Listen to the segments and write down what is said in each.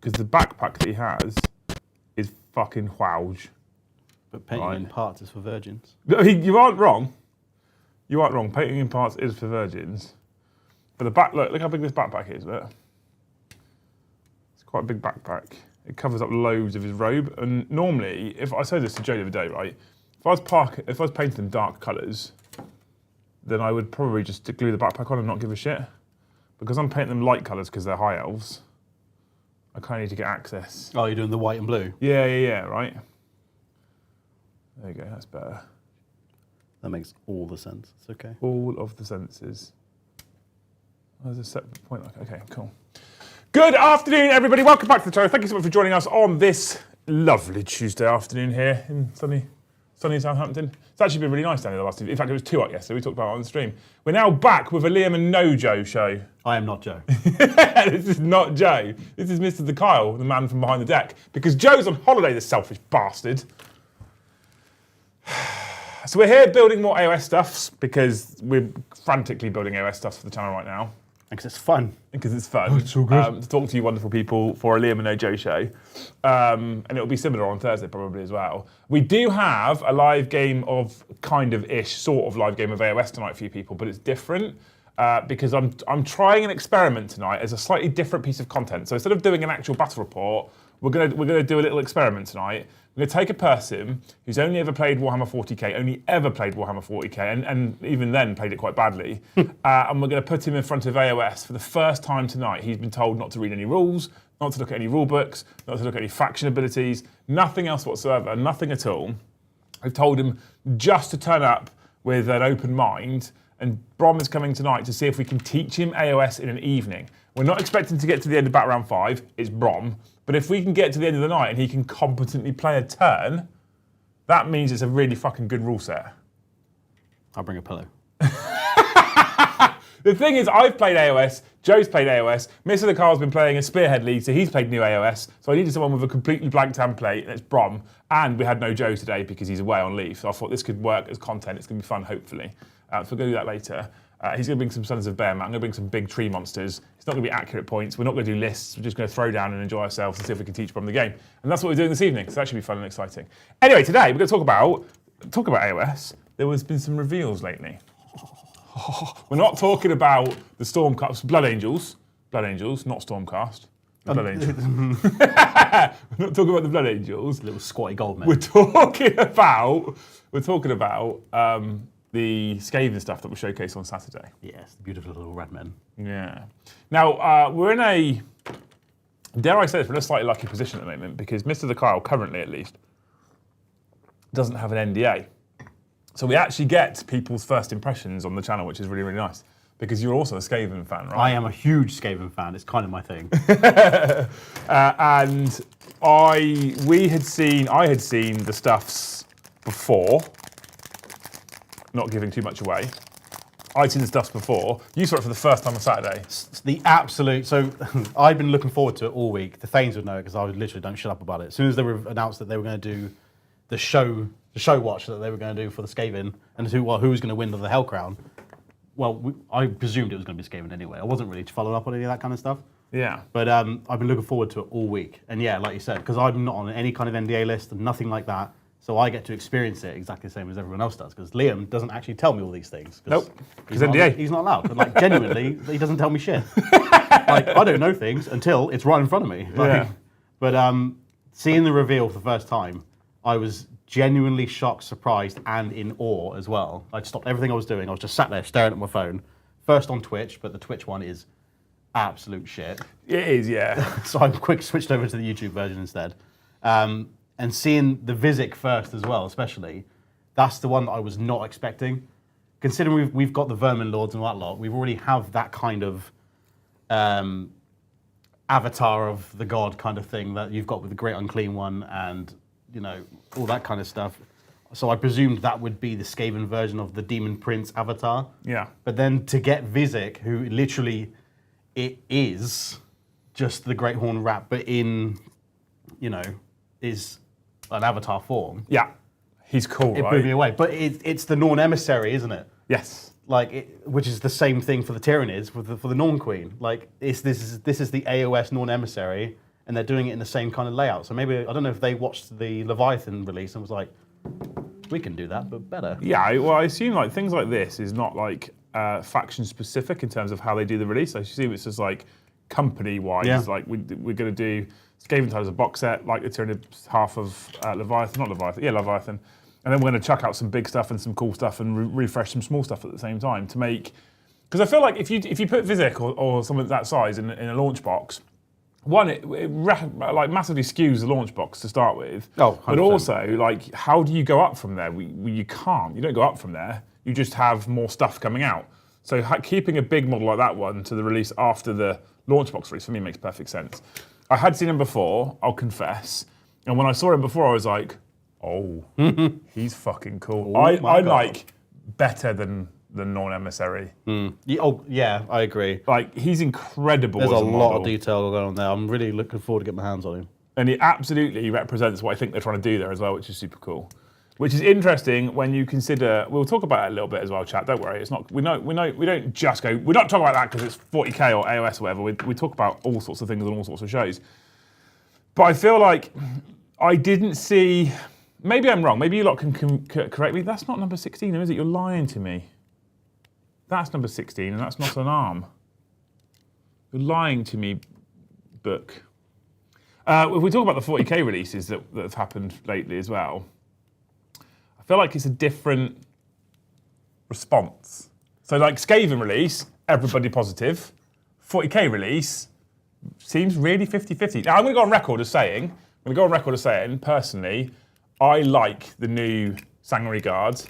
because the backpack that he has is fucking whouge. But painting in parts is for virgins. You aren't wrong. You aren't wrong. Painting in parts is for virgins. But the back, look how big this backpack is. Look. It's quite a big backpack. It covers up loads of his robe. And normally, if I said this to Joe the other day, right? If I was painting them dark colours, then I would probably just glue the backpack on and not give a shit. Because I'm painting them light colours because they're high elves, I kind of need to get access. Oh, you're doing the white and blue? Yeah, right. There you go, that's better. That makes all the sense. It's okay. All of the senses. Oh, there's a separate point. Okay, cool. Good afternoon, everybody. Welcome back to the channel. Thank you so much for joining us on this lovely Tuesday afternoon here in sunny Southampton. It's actually been really nice down here the last two. In fact, it was too hot yesterday. We talked about it on the stream. We're now back with a Liam and no Joe show. I am not Joe. This is not Joe. This is Mr. the Kyle, the man from behind the deck. Because Joe's on holiday, the selfish bastard. So we're here building more AoS stuffs because we're frantically building AoS stuffs for the channel right now. Because it's fun. Because it's fun. Oh, it's so good. To talk to you wonderful people for a Liam and no Joe show. And it'll be similar on Thursday probably as well. We do have a live game of sort of live game of AoS tonight for you people, but it's different because I'm trying an experiment tonight as a slightly different piece of content. So instead of doing an actual battle report, we're gonna do a little experiment tonight. We're going to take a person who's only ever played Warhammer 40k, and even then played it quite badly, and we're going to put him in front of AoS for the first time tonight. He's been told not to read any rules, not to look at any rule books, not to look at any faction abilities, nothing else whatsoever, nothing at all. I've told him just to turn up with an open mind, and Brom is coming tonight to see if we can teach him AoS in an evening. We're not expecting to get to the end of Battle Round 5, it's Brom. But if we can get to the end of the night and he can competently play a turn, that means it's a really fucking good rule set. I'll bring a pillow. The thing is, I've played AoS, Joe's played AoS, Mr. the Carl's been playing a Spearhead League, so he's played new AoS, so I needed someone with a completely blank template, and it's Brom, and we had no Joe today because he's away on leave, so I thought this could work as content, it's going to be fun, hopefully. So we're going to do that later. He's going to bring some Sons of Bear, I'm going to bring some big tree monsters. It's not going to be accurate points. We're not going to do lists. We're just going to throw down and enjoy ourselves and see if we can teach Brom the game. And that's what we're doing this evening. So that should be fun and exciting. Anyway, today we're going to talk about AoS. There has been some reveals lately. We're not talking about the Stormcast, Blood Angels, not Stormcast. The Blood Angels. We're not talking about the Blood Angels. Little squatty gold men. We're talking about the Skaven stuff that we'll showcase on Saturday. Yes, the beautiful little red men. Yeah. Now, we're in a, dare I say this, we're in a slightly lucky position at the moment because Mr. the Kyle, currently at least, doesn't have an NDA. So we actually get people's first impressions on the channel, which is really, really nice. Because you're also a Skaven fan, right? I am a huge Skaven fan. It's kind of my thing. And I had seen the stuffs before. Not giving too much away. I'd seen the stuffs before. You saw it for the first time on Saturday. So I'd been looking forward to it all week. The Thanes would know it because I would literally don't shut up about it. As soon as they were announced that they were going to do the show watch that they were going to do for the Skaven and who was going to win the Hell Crown, I presumed it was going to be Skaven anyway. I wasn't really following up on any of that kind of stuff. Yeah. But I've been looking forward to it all week. And yeah, like you said, because I'm not on any kind of NDA list and nothing like that. So I get to experience it exactly the same as everyone else does, because Liam doesn't actually tell me all these things. Nope, he's NDA. He's not allowed. But like genuinely, he doesn't tell me shit. Like I don't know things until it's right in front of me. Like, yeah. But seeing the reveal for the first time, I was genuinely shocked, surprised, and in awe as well. I stopped everything I was doing. I was just sat there staring at my phone. First on Twitch, but the Twitch one is absolute shit. It is, yeah. So I quick switched over to the YouTube version instead. And seeing the Visic first as well, especially, that's the one that I was not expecting. Considering we've got the Vermin Lords and that lot, we already have that kind of avatar of the god kind of thing that you've got with the Great Unclean One and, you know, all that kind of stuff. So I presumed that would be the Skaven version of the Demon Prince avatar. Yeah. But then to get Visic, who literally, it is just the Great Horn Rat, but in, you know, is an avatar form. Yeah, he's cool, It right? blew me away. But it's the Norn Emissary, isn't it? Yes. Like, which is the same thing for the Tyranids, for the Norn Queen. Like, this is the AoS Norn Emissary, and they're doing it in the same kind of layout. So maybe, I don't know if they watched the Leviathan release and was like, we can do that, but better. Yeah, well, I assume like things like this is not like faction specific in terms of how they do the release. I assume it's just like company wise. Like we're going to do Skaven as a box set, like it's only half of Leviathan, and then we're going to chuck out some big stuff and some cool stuff and refresh some small stuff at the same time to make. Because I feel like if you put Vizic or something that size in a launch box. One, it like massively skews the launch box to start with. Oh, 100%. But also, like, how do you go up from there? You can't. You don't go up from there. You just have more stuff coming out. So keeping a big model like that one to the release after the launch box release for me makes perfect sense. I had seen him before, I'll confess, and when I saw him before, I was like, oh, he's fucking cool. I like better than the non-emissary. Yeah, I agree. Like, he's incredible. There's as a model. lot of detail going on there. I'm really looking forward to getting my hands on him. And he absolutely represents what I think they're trying to do there as well, which is super cool. Which is interesting when you consider. We'll talk about it a little bit as well, chat. Don't worry. It's not. We don't just go. We're not talking about that because it's 40k or AoS or whatever. We talk about all sorts of things on all sorts of shows. But I feel like I didn't see. Maybe I'm wrong. Maybe you lot can correct me. That's not number 16, is it? You're lying to me. That's number 16, and that's not an arm. You're lying to me, book. If we talk about the 40k releases that have happened lately as well, I feel like it's a different response. So like Skaven release, everybody positive. 40k release seems really 50-50. Now I'm going to go on record as saying, personally, I like the new Sanguinor Guard.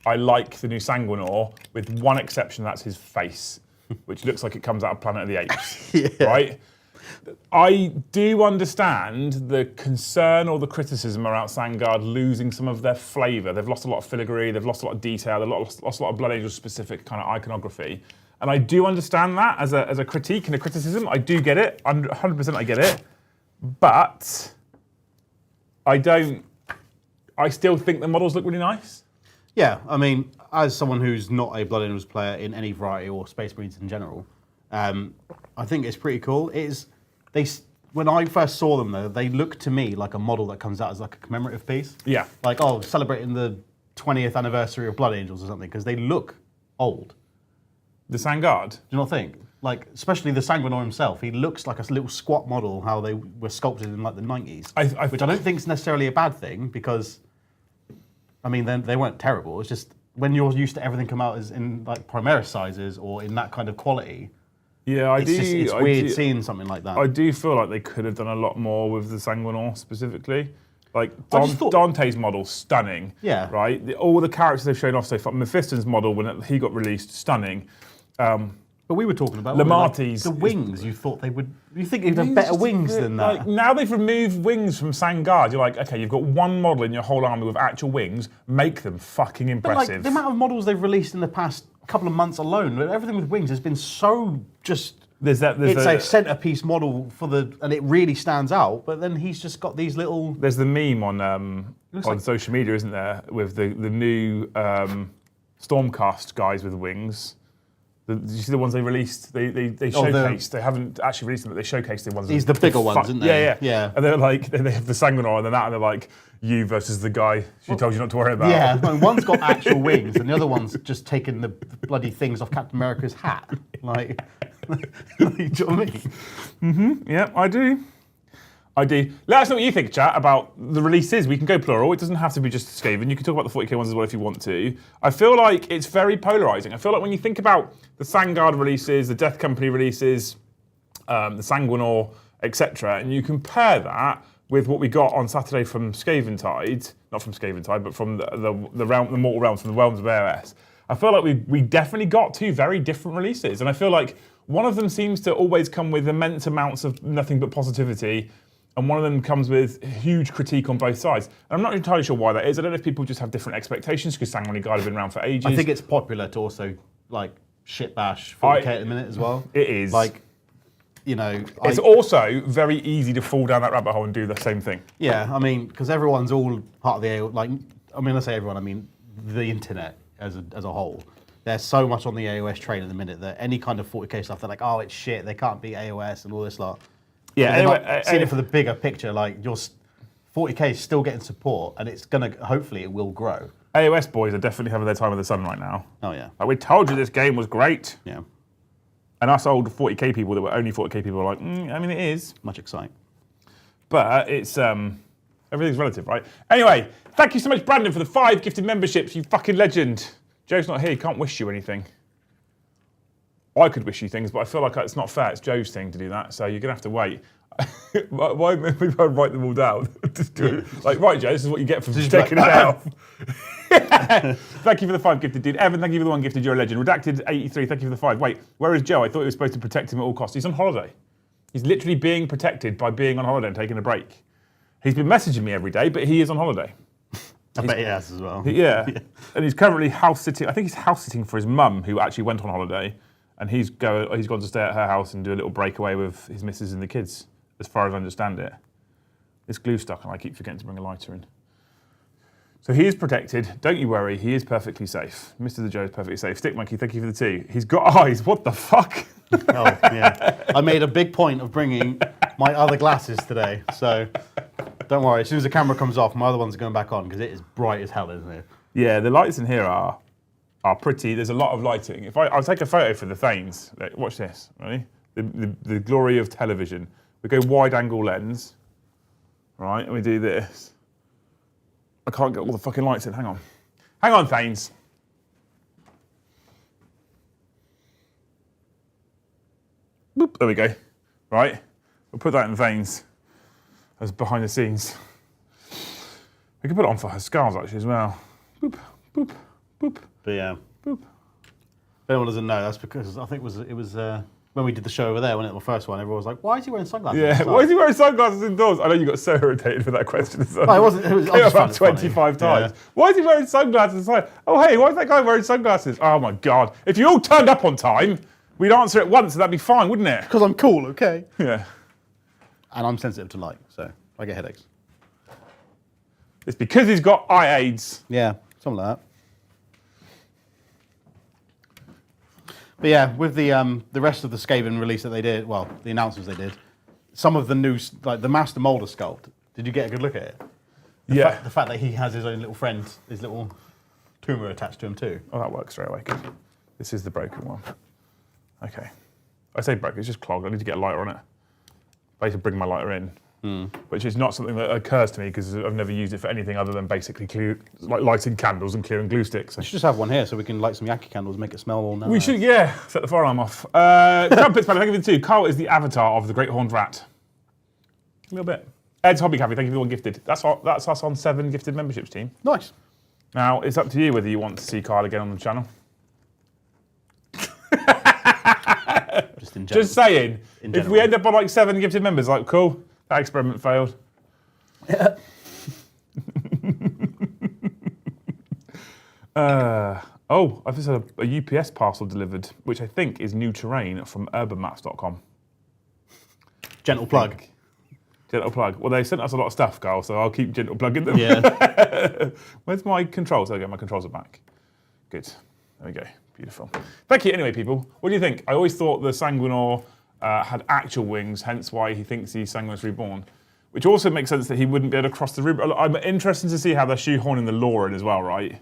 I like the new Sanguinor, with one exception, that's his face, which looks like it comes out of Planet of the Apes, right? I do understand the concern or the criticism around Sangard losing some of their flavour. They've lost a lot of filigree, they've lost a lot of detail, they've lost a lot of Blood Angel specific kind of iconography. And I do understand that as a critique and a criticism. I do get it, 100% I get it. But I still think the models look really nice. Yeah, I mean, as someone who's not a Blood Angels player in any variety or Space Marines in general, I think it's pretty cool. When I first saw them though, they look to me like a model that comes out as like a commemorative piece. Yeah. Like, celebrating the 20th anniversary of Blood Angels or something, because they look old. The Sangard? Do you not think? Like, especially the Sanguinor himself, he looks like a little squat model, how they were sculpted in like the 90s. Which I don't think is necessarily a bad thing, because I mean, they weren't terrible. It's just when you're used to everything come out as in like Primaris sizes or in that kind of quality. Yeah, It's weird seeing something like that. I do feel like they could have done a lot more with the Sanguinor specifically. Like Dante's model, stunning. Yeah. Right. All the characters they've shown off so far. Mephiston's model when he got released, stunning. But we were talking about Lamarty's the wings. You thought they would. You think you'd have better wings than that? Like, now they've removed wings from Sangard. You're like, okay, you've got one model in your whole army with actual wings. Make them fucking impressive. But like the amount of models they've released in the past couple of months alone, everything with wings has been so just. It's a centerpiece model and it really stands out. But then he's just got these little. There's the meme on social media, isn't there, with the new Stormcast guys with wings. Did you see the ones they released? They showcased. They haven't actually released them, but they showcased the ones. These the bigger ones, isn't they? Yeah. And they're like, they have the Sanguinor and then that, and they're like, you versus the guy she told you not to worry about. Yeah, no, one's got actual wings, and the other one's just taking the bloody things off Captain America's hat. Like, do you know what I mean? Mm-hmm. Yeah, I do. Let us know what you think, chat, about the releases. We can go plural. It doesn't have to be just Skaven. You can talk about the 40k ones as well if you want to. I feel like it's very polarising. I feel like when you think about the Sangard releases, the Death Company releases, the Sanguinor, etc., and you compare that with what we got on Saturday from Skaventide, not from Skaventide, but from the Mortal Realms, from the Realms of AoS, I feel like we definitely got two very different releases. And I feel like one of them seems to always come with immense amounts of nothing but positivity, and one of them comes with huge critique on both sides. And I'm not entirely sure why that is. I don't know if people just have different expectations, because Sanguinor Guard have been around for ages. I think it's popular to also, like, shit bash 40k at the minute as well. It is. Like, you know... It's also very easy to fall down that rabbit hole and do the same thing. Yeah, I mean, because everyone's all part of the... Like, I mean, I say everyone, I mean the internet as a whole. There's so much on the AoS train at the minute that any kind of 40k stuff, they're like, oh, it's shit, they can't beat AoS and all this lot. Yeah, They're anyway, not seeing it for the bigger picture. Like, 40k is still getting support, and it's going to, hopefully, it will grow. AoS boys are definitely having their time in the sun right now. Oh, yeah. Like, we told you this game was great. Yeah. And us old 40k people that were only 40k people were like, I mean, it is. Much exciting. But it's, everything's relative, right? Anyway, thank you so much, Brandon, for the 5 gifted memberships, you fucking legend. Joe's not here, he can't wish you anything. I could wish you things, but I feel like it's not fair. It's Joe's thing to do that, so you're going to have to wait. Why maybe I write them all down? Just do it. Like, right, Joe, this is what you get for taking it out. Thank you for the 5 gifted, dude. Evan, thank you for the 1 gifted. You're a legend. Redacted 83, thank you for the 5. Wait, where is Joe? I thought he was supposed to protect him at all costs. He's on holiday. He's literally being protected by being on holiday and taking a break. He's been messaging me every day, but he is on holiday. I bet he has as well. Yeah. And he's currently house sitting. I think he's house sitting for his mum, who actually went on holiday. And he's gone to stay at her house and do a little breakaway with his missus and the kids, as far as I understand it. It's glue stuck, and I keep forgetting to bring a lighter in. So he is protected. Don't you worry. He is perfectly safe. Mr. the Joe is perfectly safe. Stick Monkey, thank you for the 2. He's got eyes. What the fuck? Oh, yeah. I made a big point of bringing my other glasses today, so don't worry. As soon as the camera comes off, my other ones are going back on because it is bright as hell, isn't it? Yeah, the lights in here are pretty. There's a lot of lighting. I'll take a photo for the Thanes. Watch this, ready? The glory of television. We go wide angle lens, right? And we do this. I can't get all the fucking lights in. Hang on. Hang on, Thanes. Boop, there we go. Right? We'll put that in Thanes as behind the scenes. We can put it on for her scars actually as well. Boop, boop, boop. But yeah. Boop. If anyone doesn't know, that's because I think it was when we did the show over there, when it was the first one, everyone was like, why is he wearing sunglasses? Yeah, why is he wearing sunglasses indoors? I know you got so irritated with that question. As well. No, it wasn't. It was I just about found it funny. 25 times. Yeah. Why is he wearing sunglasses inside? Oh, hey, why is that guy wearing sunglasses? Oh, my God. If you all turned up on time, we'd answer it once and that'd be fine, wouldn't it? Because I'm cool, okay? Yeah. And I'm sensitive to light, so I get headaches. It's because he's got eye aids. Yeah, something like that. But yeah, with the rest of the Skaven release that they did, well, the announcements they did, some of the new, like the Master Molder sculpt, did you get a good look at it? The fact that he has his own little friend, his little tumor attached to him too. Oh, that works straight away. Good. This is the broken one. Okay. I say broken, it's just clogged. I need to get a lighter on it. I need to bring my lighter in. Which is not something that occurs to me because I've never used it for anything other than basically lighting candles and clearing glue sticks. We should just have one here so we can light some Yankee candles and make it smell all nice. We should, yeah. Set the fire alarm off. Trumpets, man, thank you for the 2. Carl is the avatar of the Great Horned Rat. A little bit. Ed's Hobby Cafe, thank you for the 1 gifted. That's us on 7 gifted memberships, team. Nice. Now, it's up to you whether you want to see Carl again on the channel. Just in general. Just saying. In If we end up on like 7 gifted members, like, cool, that experiment failed. Yeah. I've just had a UPS parcel delivered, which I think is new terrain from urbanmaps.com. Gentle plug. Gentle plug. Well, they sent us a lot of stuff, Carl, so I'll keep gentle plugging them. Yeah. Where's my controls? There we go, my controls are back. Good. There we go. Beautiful. Thank you. Anyway, people, what do you think? I always thought the Sanguinor had actual wings, hence why he thinks he's Sanguinor's reborn. Which also makes sense that he wouldn't be able to cross the river. I'm interested to see how they're shoehorning the lore in as well, right?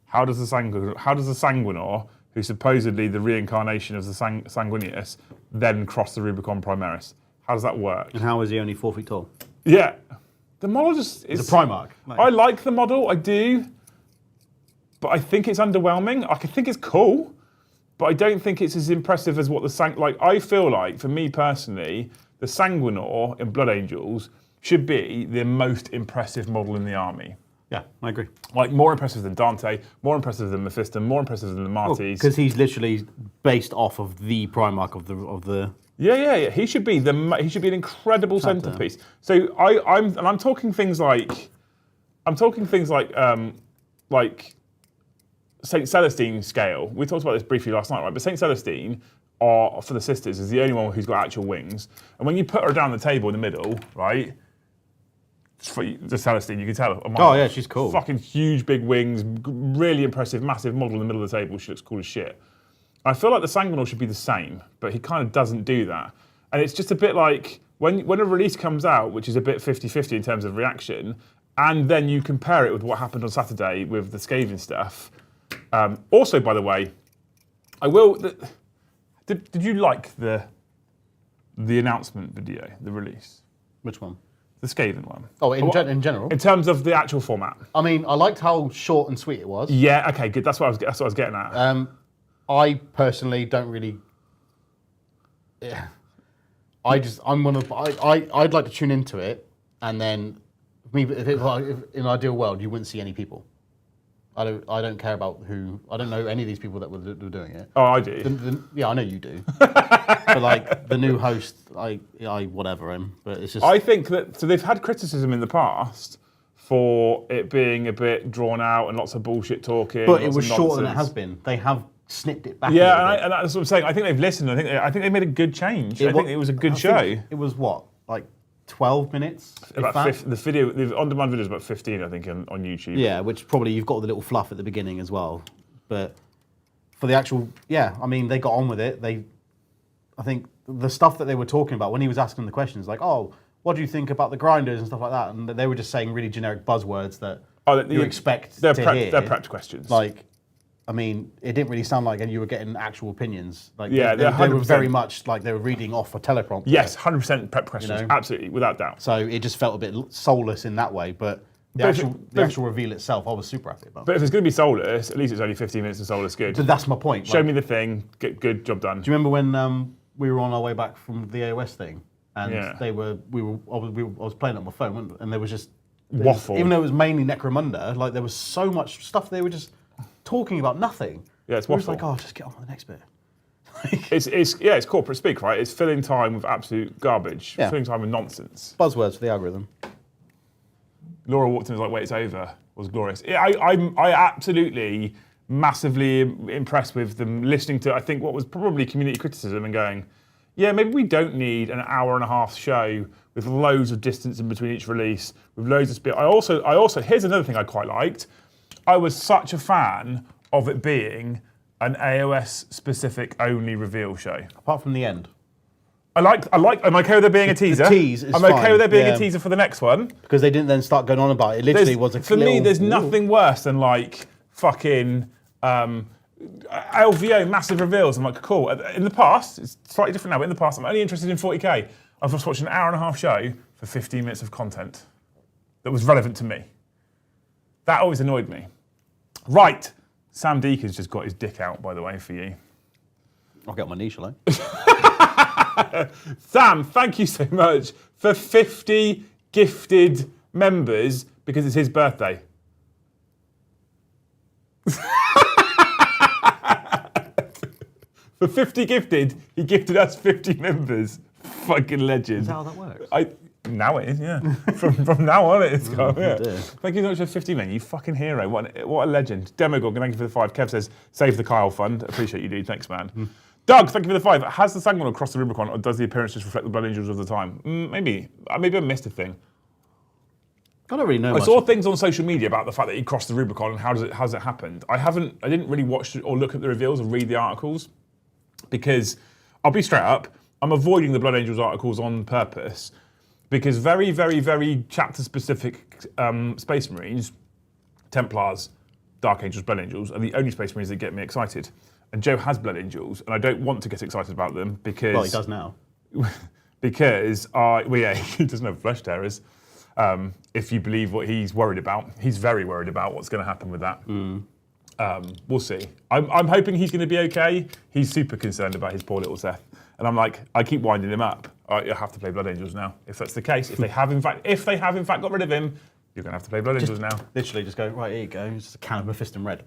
How does the Sanguinor, who's supposedly the reincarnation of the Sanguinius, then cross the Rubicon Primaris? How does that work? And how is he only 4 feet tall? Yeah. The model just is... It's a Primarch. I like the model, I do. But I think it's underwhelming. I think it's cool, but I don't think it's as impressive as what the I feel like, for me personally, the Sanguinor in Blood Angels should be the most impressive model in the army. Yeah, I agree. Like, more impressive than Dante, more impressive than Mephiston, more impressive than the Martes. Because he's literally based off of the Primarch of the. Yeah. He should be an incredible centerpiece. So I'm talking things like Saint Celestine scale. We talked about this briefly last night, right? But Saint Celestine, for the sisters, is the only one who's got actual wings. And when you put her down the table in the middle, right? The Celestine, you can tell. Oh yeah, she's cool. Fucking huge, big wings, really impressive, massive model in the middle of the table. She looks cool as shit. I feel like the Sanguinor should be the same, but he kind of doesn't do that. And it's just a bit like, when a release comes out, which is a bit 50-50 in terms of reaction, and then you compare it with what happened on Saturday with the Skaven stuff. Also, by the way, I will. Did you like the announcement video, the release? Which one? The Skaven one. Oh, in general? In terms of the actual format. I mean, I liked how short and sweet it was. Yeah, okay, good. That's what I was getting at. I personally don't really... Yeah. I'd like to tune into it, and then if in an ideal world, you wouldn't see any people. I don't care about who. I don't know any of these people that were doing it. Oh, I do. Yeah, I know you do. But like the new host, I whatever him. But it's just. I think that they've had criticism in the past for it being a bit drawn out and lots of bullshit talking. But it was shorter than it has been. They have snipped it back. Yeah, and that's what I'm saying. I think they've listened. I think they made a good change. I think it was a good show. It was what, like 12 minutes? The on-demand video is about 15, I think, on YouTube. Yeah, which probably you've got the little fluff at the beginning as well. But for the actual, I mean, they got on with it. I think the stuff that they were talking about when he was asking the questions, like, oh, what do you think about the grinders and stuff like that? And they were just saying really generic buzzwords that you expect to hear. They're prepped questions. Like, I mean, it didn't really sound like you were getting actual opinions. Like, yeah, they were very much like they were reading off a teleprompter. Yes, 100% prepped questions, absolutely, without doubt. So it just felt a bit soulless in that way, but the actual reveal itself, I was super happy about. But if it's going to be soulless, at least it's only 15 minutes of soulless good. But that's my point. Show me the thing, good job done. Do you remember when we were on our way back from the AoS thing, and I was playing on my phone, and there was just waffle. Even though it was mainly Necromunda, like there was so much stuff they were just talking about nothing. Yeah, it's waffle. It was like, oh, just get on with the next bit. It's corporate speak, right? It's filling time with absolute garbage, filling time with nonsense. Buzzwords for the algorithm. Laura walked in and was like, wait, it's over. It was glorious. I absolutely massively impressed with them listening to, I think, what was probably community criticism and going, yeah, maybe we don't need an hour and a half show with loads of distance in between each release, with loads of speed. I also, here's another thing I quite liked. I was such a fan of it being an AoS specific only reveal show. Apart from the end. I'm okay with there being a teaser. The tease is I'm okay fine, with there being a teaser for the next one. Because they didn't then start going on about it. It literally was a For me, there's nothing worse than like fucking LVO massive reveals. I'm like, cool. In the past, it's slightly different now, but in the past, I'm only interested in 40k. I've just watched an hour and a half show for 15 minutes of content that was relevant to me. That always annoyed me. Right. Sam Deacon's just got his dick out, by the way, for you. I'll get on my knee, shall I? Sam, thank you so much for 50 gifted members because it's his birthday. For 50 gifted, he gifted us 50 members. Fucking legend. Is that how that works? Now it is, yeah. From now on it is. Yeah. Dear. Thank you so much for 50 million, you fucking hero. What a legend. Demogorgon, thank you for the 5. Kev says, save the Kyle fund. Appreciate you, dude. Thanks, man. Doug, thank you for the 5. Has the Sanguinor crossed the Rubicon, or does the appearance just reflect the Blood Angels of the time? Maybe I missed a thing. I don't really know. I saw things on social media about the fact that he crossed the Rubicon and how's it happened. I didn't really watch or look at the reveals or read the articles because I'll be straight up. I'm avoiding the Blood Angels articles on purpose because very, very, very chapter-specific Space Marines, Templars, Dark Angels, Blood Angels are the only Space Marines that get me excited. And Joe has Blood Angels, and I don't want to get excited about them because... Well, he does now. Because, he doesn't have flesh terrors. If you believe what he's worried about. He's very worried about what's going to happen with that. We'll see. I'm hoping he's going to be okay. He's super concerned about his poor little Seth. And I'm like, I keep winding him up. You have to play Blood Angels now. If that's the case, if they have in fact got rid of him, you're going to have to play Blood Angels now. Literally just go, right, here you go. It's just a can of Mephiston Red.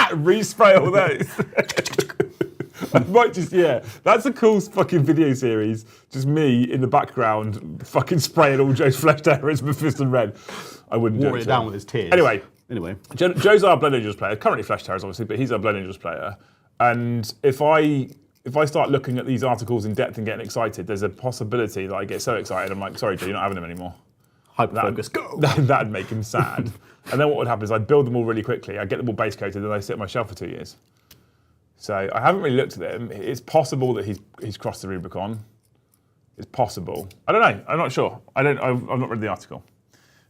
Respray all those. I might just, that's a cool fucking video series. Just me in the background fucking spraying all Joe's flesh terrors with Mephiston Red. I wouldn't do it. Water it down with his tears. Anyway. Joe's our Blood Angels player. Currently flesh terrors, obviously, but he's our Blood Angels player. And if I start looking at these articles in depth and getting excited, there's a possibility that I get so excited, I'm like, sorry, Joe, you're not having them anymore. Hyper-focus, go! That'd make him sad. And then what would happen is I'd build them all really quickly, I'd get them all base coated, and they sit on my shelf for 2 years. So I haven't really looked at them. It's possible that he's crossed the Rubicon. It's possible. I don't know. I'm not sure. I've not read the article.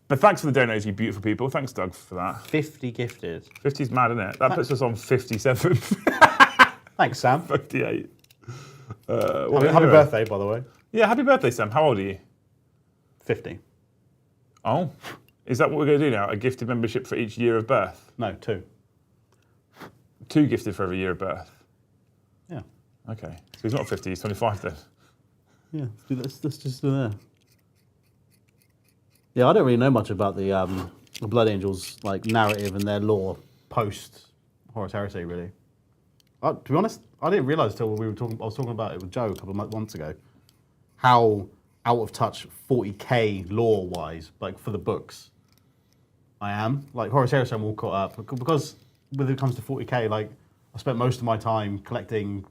But thanks for the donations, you beautiful people. Thanks, Doug, for that. 50 gifted. 50's mad, isn't it? That puts us on 57. Thanks, Sam. 58. Happy birthday, by the way. Yeah, happy birthday, Sam. How old are you? 50. Oh, is that what we're going to do now? A gifted membership for each year of birth? No, 2. 2 gifted for every year of birth? Yeah. Okay. So he's not 50, he's 25 then. Yeah, let's just do that. Yeah, I don't really know much about the Blood Angels like narrative and their lore post Horus Heresy, really. To be honest, I didn't realise until I was talking about it with Joe a couple of months ago, how out of touch 40k lore wise, like for the books, I am. Like Horus Heresy, I'm all caught up because when it comes to 40k, like I spent most of my time collecting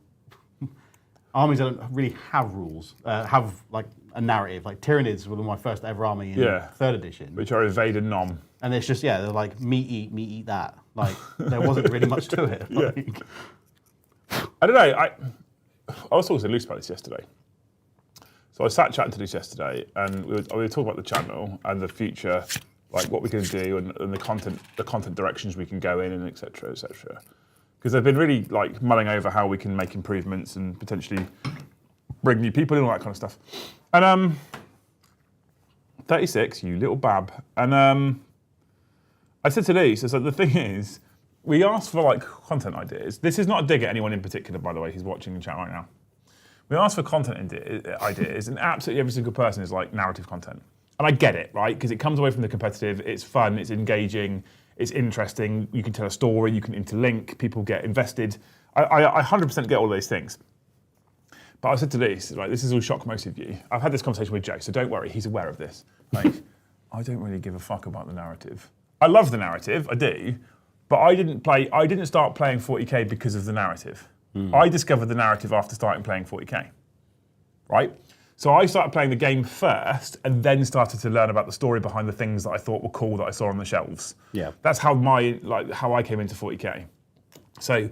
armies that don't really have rules, have like a narrative. Like Tyranids were my first ever army in 3rd edition. Which are Evade and Nom. And it's just, they're like, me eat that. Like, there wasn't really much to it. Like, I don't know, I was talking to Luce about this yesterday. So I sat chatting to Luce yesterday, and we were talking about the channel and the future, like what we can do and the content directions we can go in and et cetera, et cetera. Because they've been really like mulling over how we can make improvements and potentially bring new people in, all that kind of stuff. And 36, you little bab. And I said to Lee, so the thing is, we asked for like content ideas. This is not a dig at anyone in particular, by the way, who's watching the chat right now. We asked for content ideas, and absolutely every single person is like narrative content. And I get it, right? Because it comes away from the competitive, it's fun, it's engaging, it's interesting, you can tell a story, you can interlink, people get invested. I 100% get all those things. But I said to Lise, like, this is all shock most of you. I've had this conversation with Joe, so don't worry, he's aware of this. Like, I don't really give a fuck about the narrative. I love the narrative, I do, but I didn't start playing 40k because of the narrative. I discovered the narrative after starting playing 40k, right? So I started playing the game first and then started to learn about the story behind the things that I thought were cool that I saw on the shelves. Yeah. That's how how I came into 40k. So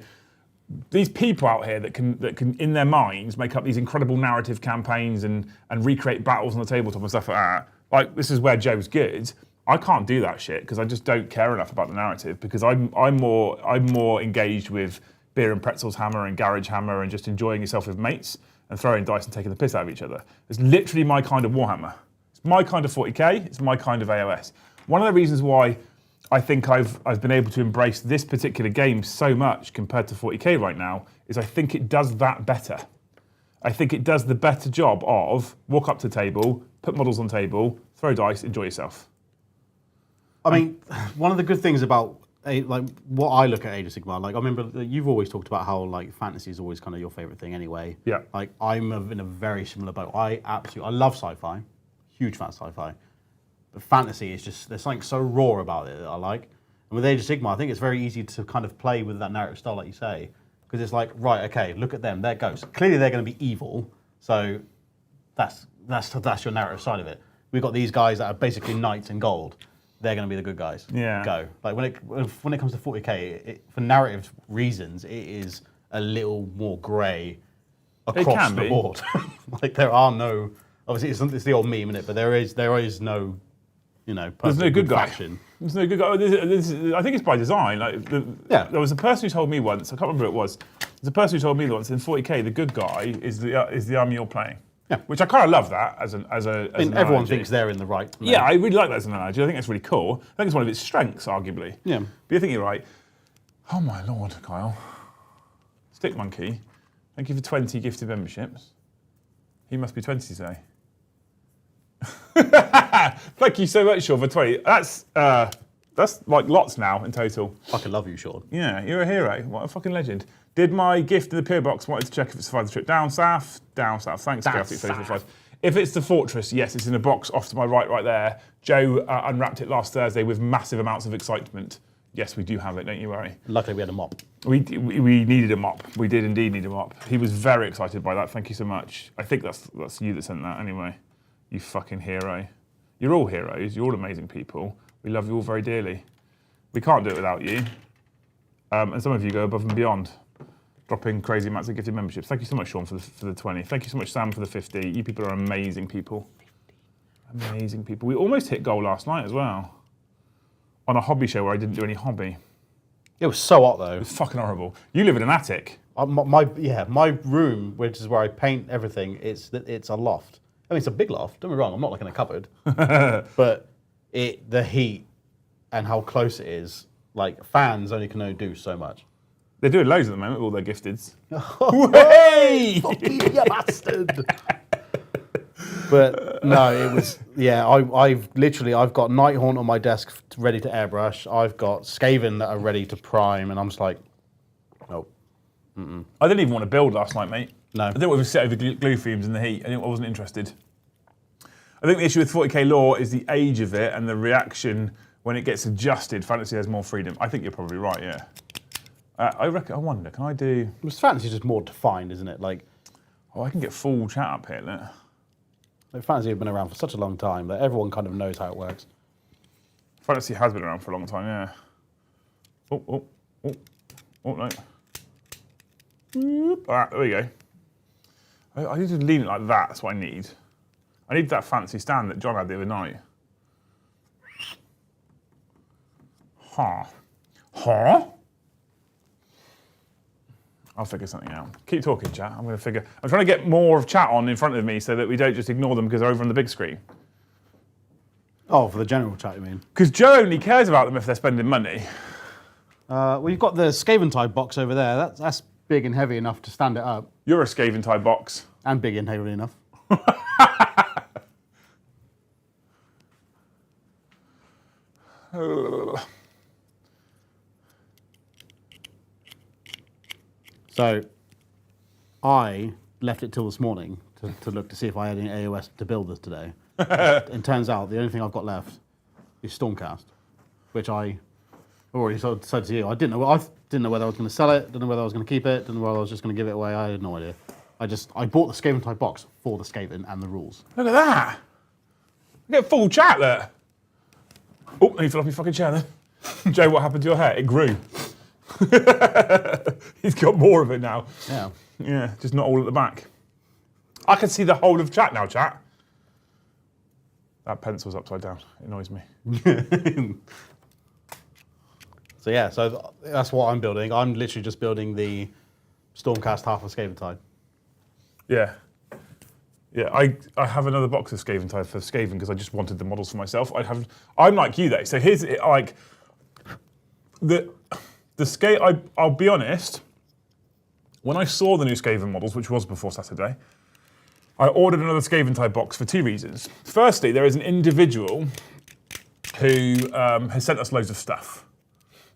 these people out here that can in their minds make up these incredible narrative campaigns and recreate battles on the tabletop and stuff like that. Like, this is where Joe's good. I can't do that shit because I just don't care enough about the narrative, because I'm more engaged with beer and pretzels hammer and garage hammer and just enjoying yourself with mates and throwing dice and taking the piss out of each other. It's literally my kind of Warhammer. It's my kind of 40k, it's my kind of AoS. One of the reasons why I think I've been able to embrace this particular game so much compared to 40k right now is I think it does that better. I think it does the better job of walk up to the table, put models on table, throw dice, enjoy yourself. I mean, one of the good things about like what I look at Age of Sigmar, like I remember that you've always talked about how like fantasy is always kind of your favorite thing anyway. Yeah. Like I'm in a very similar boat. I love sci-fi, huge fan of sci-fi, but fantasy is just, there's something so raw about it that I like. And with Age of Sigmar, I think it's very easy to kind of play with that narrative style, like you say, because it's like, right, okay, look at them, they're ghosts. Clearly they're going to be evil, so that's your narrative side of it. We've got these guys that are basically knights in gold. They're going to be the good guys. Yeah. Go. Like when it comes to 40k, for narrative reasons, it is a little more grey across the board. Like there are no, obviously it's the old meme, isn't it? But there is no, there's no good guy. faction. There's no good guy. I think it's by design. Like there was a person who told me once. I can't remember who it was. There's a person who told me once in 40k, the good guy is the army you're playing. Yeah. Which I kind of love that as an everyone thinks they're in the right. Yeah, I really like that as an analogy. I think it's really cool. I think it's one of its strengths, arguably. Yeah. But I think you're right. Oh my lord, Kyle. Stick Monkey, thank you for 20 gifted memberships. He must be 20 today. Thank you so much, Sean, for 20. That's like lots now in total. Fucking love you, Sean. Yeah, you're a hero. What a fucking legend. Did my gift in the PO box, wanted to check if it survived the trip. Down south. Thanks, Chaotic. If it's the fortress, yes, it's in a box off to my right there. Joe unwrapped it last Thursday with massive amounts of excitement. Yes, we do have it, don't you worry. Luckily, we had a mop. We needed a mop. We did indeed need a mop. He was very excited by that. Thank you so much. I think that's you that sent that anyway. You fucking hero. You're all heroes. You're all amazing people. We love you all very dearly. We can't do it without you. And some of you go above and beyond. dropping crazy amounts of gifted memberships. Thank you so much, Sean, for the 20. Thank you so much, Sam, for the 50. You people are amazing people. Amazing people. We almost hit goal last night as well. On a hobby show where I didn't do any hobby. It was so hot though. It was fucking horrible. You live in an attic. My room, which is where I paint everything, it's a loft. I mean, it's a big loft. Don't get me wrong. I'm not like in a cupboard, but the heat and how close it is, like fans only can do so much. They're doing loads at the moment with all their gifteds. Hey! Fucking you bastard! But no, it was I've got Nighthaunt on my desk ready to airbrush. I've got Skaven that are ready to prime, and I'm just like, nope. I didn't even want to build last night, mate. No. I didn't want to sit over glue fumes in the heat. I wasn't interested. I think the issue with 40k lore is the age of it and the reaction when it gets adjusted. Fantasy has more freedom. I think you're probably right, yeah. I wonder, can I do... Fantasy's just more defined, isn't it? Like, I can get full chat up here, look. Fantasy have been around for such a long time that everyone kind of knows how it works. Fantasy has been around for a long time, yeah. Oh, no. All right, there we go. I need to lean it like that, that's what I need. I need that fancy stand that John had the other night. Huh? I'll figure something out. Keep talking, chat. I'm trying to get more of chat on in front of me so that we don't just ignore them because they're over on the big screen. Oh, for the general chat, you mean? Because Joe only cares about them if they're spending money. Well, you've got the Skaven type box over there. That's big and heavy enough to stand it up. You're a Skaven type box. And big and heavy enough. So, I left it till this morning to look to see if I had any AoS to build this today. It turns out the only thing I've got left is Stormcast, which I already said to you. I didn't know whether I was going to sell it, didn't know whether I was going to keep it, didn't know whether I was just going to give it away. I had no idea. I bought the Skaven type box for the Skaven and the rules. Look at that. I get full chat there. Oh, I need to off my fucking chair then. Joe, what happened to your hair? It grew. He's got more of it now. Yeah. Yeah, just not all at the back. I can see the whole of chat now, chat. That pencil's upside down. It annoys me. So yeah, so that's what I'm building. I'm literally just building the Stormcast half of Skaven type. Yeah. Yeah, I have another box of Skaven type for Skaven because I just wanted the models for myself. I'm like you though. So here's like the I'll be honest. When I saw the new Skaven models, which was before Saturday, I ordered another Skaven type box for two reasons. Firstly, there is an individual who has sent us loads of stuff.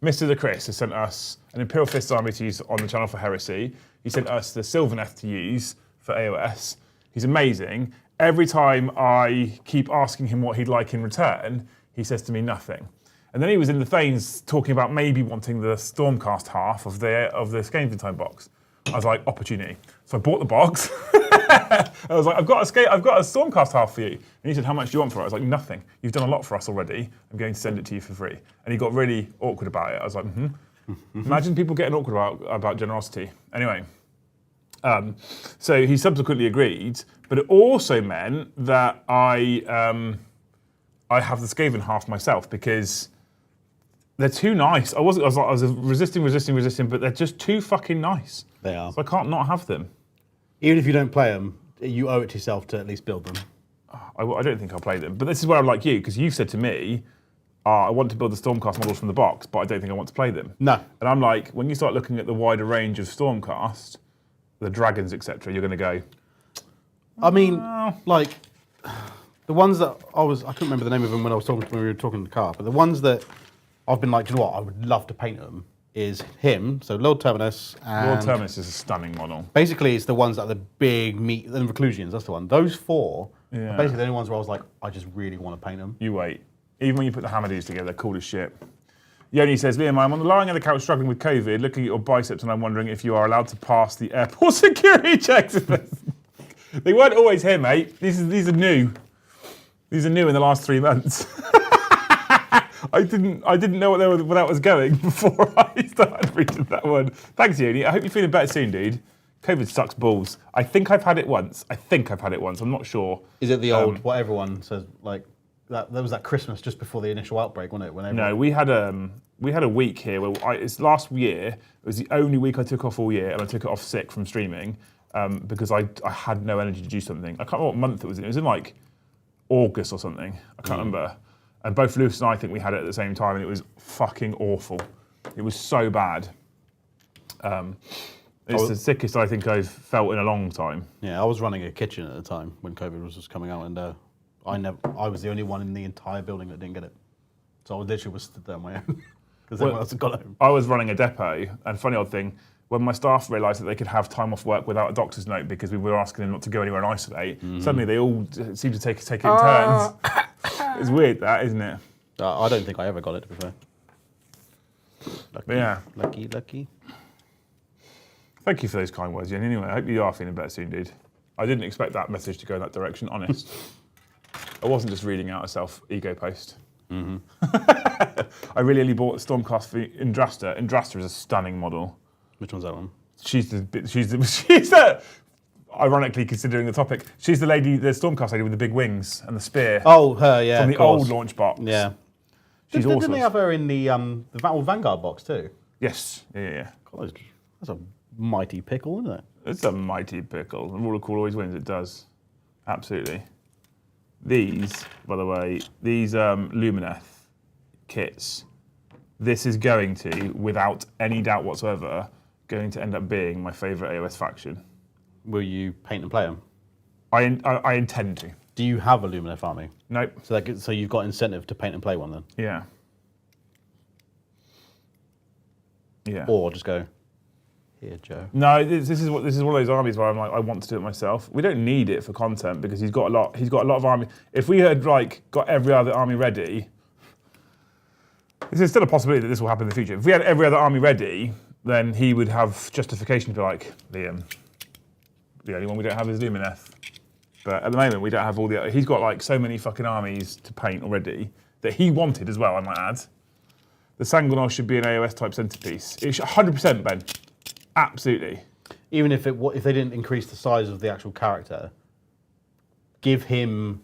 Mr. The Chris has sent us an Imperial Fist army to use on the channel for Heresy. He sent us the Sylvaneth to use for AoS. He's amazing. Every time I keep asking him what he'd like in return, he says to me nothing. And then he was in the Thanes talking about maybe wanting the Stormcast half of the Skaven type box. I was like, opportunity. So I bought the box. I was like, I've got a Stormcast half for you. And he said, how much do you want for it? I was like, nothing. You've done a lot for us already. I'm going to send it to you for free. And he got really awkward about it. I was like, Imagine people getting awkward about generosity. Anyway, so he subsequently agreed, but it also meant that I have the Skaven half myself because they're too nice. I was resisting, but they're just too fucking nice. They are. So I can't not have them. Even if you don't play them, you owe it to yourself to at least build them. I don't think I'll play them. But this is where I'm like you, because you've said to me, I want to build the Stormcast models from the box, but I don't think I want to play them. No. And I'm like, when you start looking at the wider range of Stormcast, the dragons, etc., you're going to go... I mean, like, the ones that I couldn't remember the name of them when we were talking in the car, but the ones that I've been like, you know what, I would love to paint them, is him, so Lord Terminus. And Lord Terminus is a stunning model. Basically, it's the ones that are the big meat, the Reclusians, that's the one. Those four are basically the only ones where I was like, I just really want to paint them. You wait. Even when you put the Hammer dudes together, they're cool as shit. Yoni says, Liam, I'm on the lying on the couch struggling with COVID, looking at your biceps, and I'm wondering if you are allowed to pass the airport security checks. They weren't always here, mate. These are new. These are new in the last 3 months. I didn't know where that was going before I started reading that one. Thanks, Uni. I hope you're feeling better soon, dude. COVID sucks balls. I think I've had it once. I'm not sure. Is it the old, what everyone says, like, that there was that Christmas just before the initial outbreak, wasn't it? When No, we had a week here where it's last year. It was the only week I took off all year, and I took it off sick from streaming because I had no energy to do something. I can't remember what month it was in. It was in like August or something. I can't remember. And both Lewis and I think we had it at the same time, and it was fucking awful. It was so bad. It's the sickest I think I've felt in a long time. Yeah, I was running a kitchen at the time when COVID was just coming out, and I was the only one in the entire building that didn't get it. So I literally was stood there on my own because everyone else had got home. I was running a depot, and funny odd thing, when my staff realised that they could have time off work without a doctor's note because we were asking them not to go anywhere and isolate, suddenly they all seemed to take it in turns. It's weird, that, isn't it? I don't think I ever got it, to be fair. Lucky. Thank you for those kind words, Jen. Anyway, I hope you are feeling better soon, dude. I didn't expect that message to go in that direction, honest. I wasn't just reading out a self-ego post. I really only bought Stormcast for Indrasta. Indrasta is a stunning model. Which one's that one? She's the ironically considering the topic, she's the Stormcast lady with the big wings and the spear. Oh, her, yeah. From the old launch box. Yeah. She's awesome. Didn't they have her in the Vanguard box too? Yes. Yeah. God, that's a mighty pickle, isn't it? It's a mighty pickle. The rule of cool always wins. It does. Absolutely. These, by the way, Lumineth kits, this is going to, without any doubt whatsoever, going to end up being my favourite AoS faction. Will you paint and play them? I intend to. Do you have a Lumineth army? Nope. So you've got incentive to paint and play one then? Yeah. Yeah. Or just go, here, Joe. No, this is one of those armies where I'm like, I want to do it myself. We don't need it for content because he's got a lot of army. If we had got every other army ready, this is still a possibility that this will happen in the future. If we had every other army ready, then he would have justification to be like, Liam, the only one we don't have is Lumineth. But at the moment, we don't have all the. He's got so many fucking armies to paint already that he wanted as well. I might add. The Sanguinor should be an AoS type centerpiece. It should 100%, Ben. Absolutely. Even if they didn't increase the size of the actual character, give him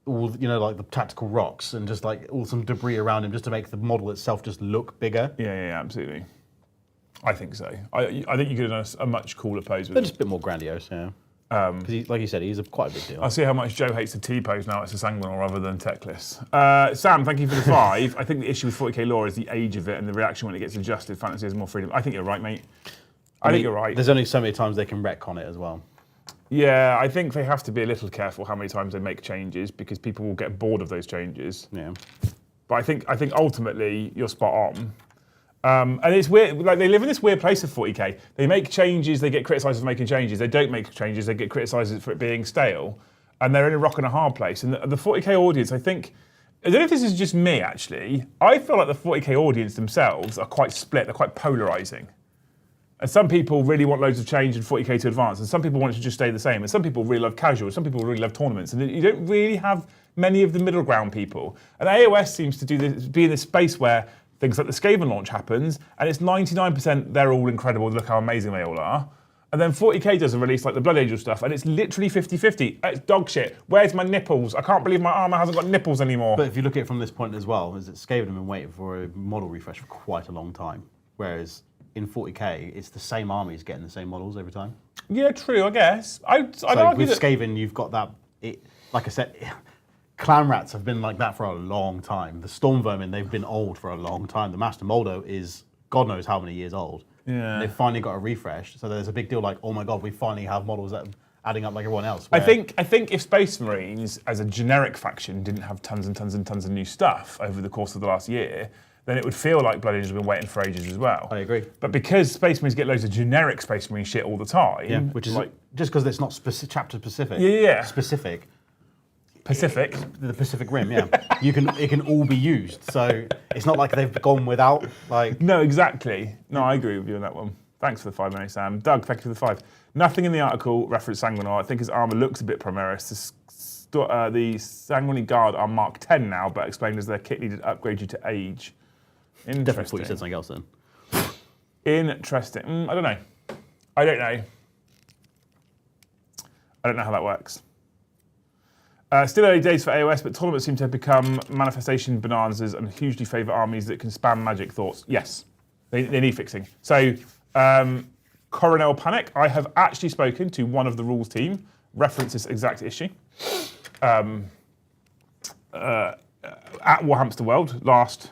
all the tactical rocks and just all some debris around him just to make the model itself just look bigger. Yeah, absolutely. I think so. I think you could have done a much cooler pose with But just a bit more grandiose, yeah. Because, like you said, he's quite a big deal. I see how much Joe hates the T-pose now. It's a Sanguinor rather than Techless. Sam, thank you for the 5. I think the issue with 40k lore is the age of it and the reaction when it gets adjusted. Fantasy has more freedom. I think you're right, mate. I think you're right. There's only so many times they can retcon it as well. Yeah, I think they have to be a little careful how many times they make changes because people will get bored of those changes. Yeah. But I think ultimately you're spot on. And it's weird, they live in this weird place of 40k. They make changes, they get criticised for making changes. They don't make changes, they get criticised for it being stale. And they're in a rock and a hard place. And the 40k audience, I don't know if this is just me actually, I feel like the 40k audience themselves are quite split, they're quite polarising. And some people really want loads of change in 40k to advance, and some people want it to just stay the same, and some people really love casual, some people really love tournaments, and you don't really have many of the middle ground people. And AoS seems to be in this space where things like the Skaven launch happens, and it's 99% they're all incredible, look how amazing they all are. And then 40k does a release like the Blood Angel stuff, and it's literally 50-50. It's dog shit. Where's my nipples? I can't believe my armour hasn't got nipples anymore. But if you look at it from this point as well, is that Skaven have been waiting for a model refresh for quite a long time, whereas in 40k, it's the same armies getting the same models every time. Yeah, true, I guess. I'd argue with Skaven, you've got that, like I said, Clan Rats have been like that for a long time. The Storm Vermin, they've been old for a long time. The Master Moldo is God knows how many years old. Yeah. And they've finally got a refresh, so there's a big deal like, oh my God, we finally have models that are adding up like everyone else. I think if Space Marines, as a generic faction, didn't have tons and tons and tons of new stuff over the course of the last year, then it would feel like Blood Angels have been waiting for ages as well. I agree. But because Space Marines get loads of generic Space Marine shit all the time, which is just because it's not chapter specific. Yeah. Specific. Pacific. The Pacific Rim, yeah. It can all be used. So it's not like they've gone without No, exactly. No, I agree with you on that one. Thanks for the 5 minutes, Sam. Doug, thank you for the 5. Nothing in the article referenced Sanguinor. I think his armour looks a bit Primaris. The Sanguinor Guard are Mark 10 now, but explained as their kit needed to upgrade due to age. Interesting. Definitely thought you said something else then. Interesting. I don't know. I don't know how that works. Still early days for AoS, but tournaments seem to have become manifestation bonanzas and hugely favour armies that can spam magic thoughts. Yes, they need fixing. So, Coronel Panic, I have actually spoken to one of the rules team, reference this exact issue. At Warhamster World, not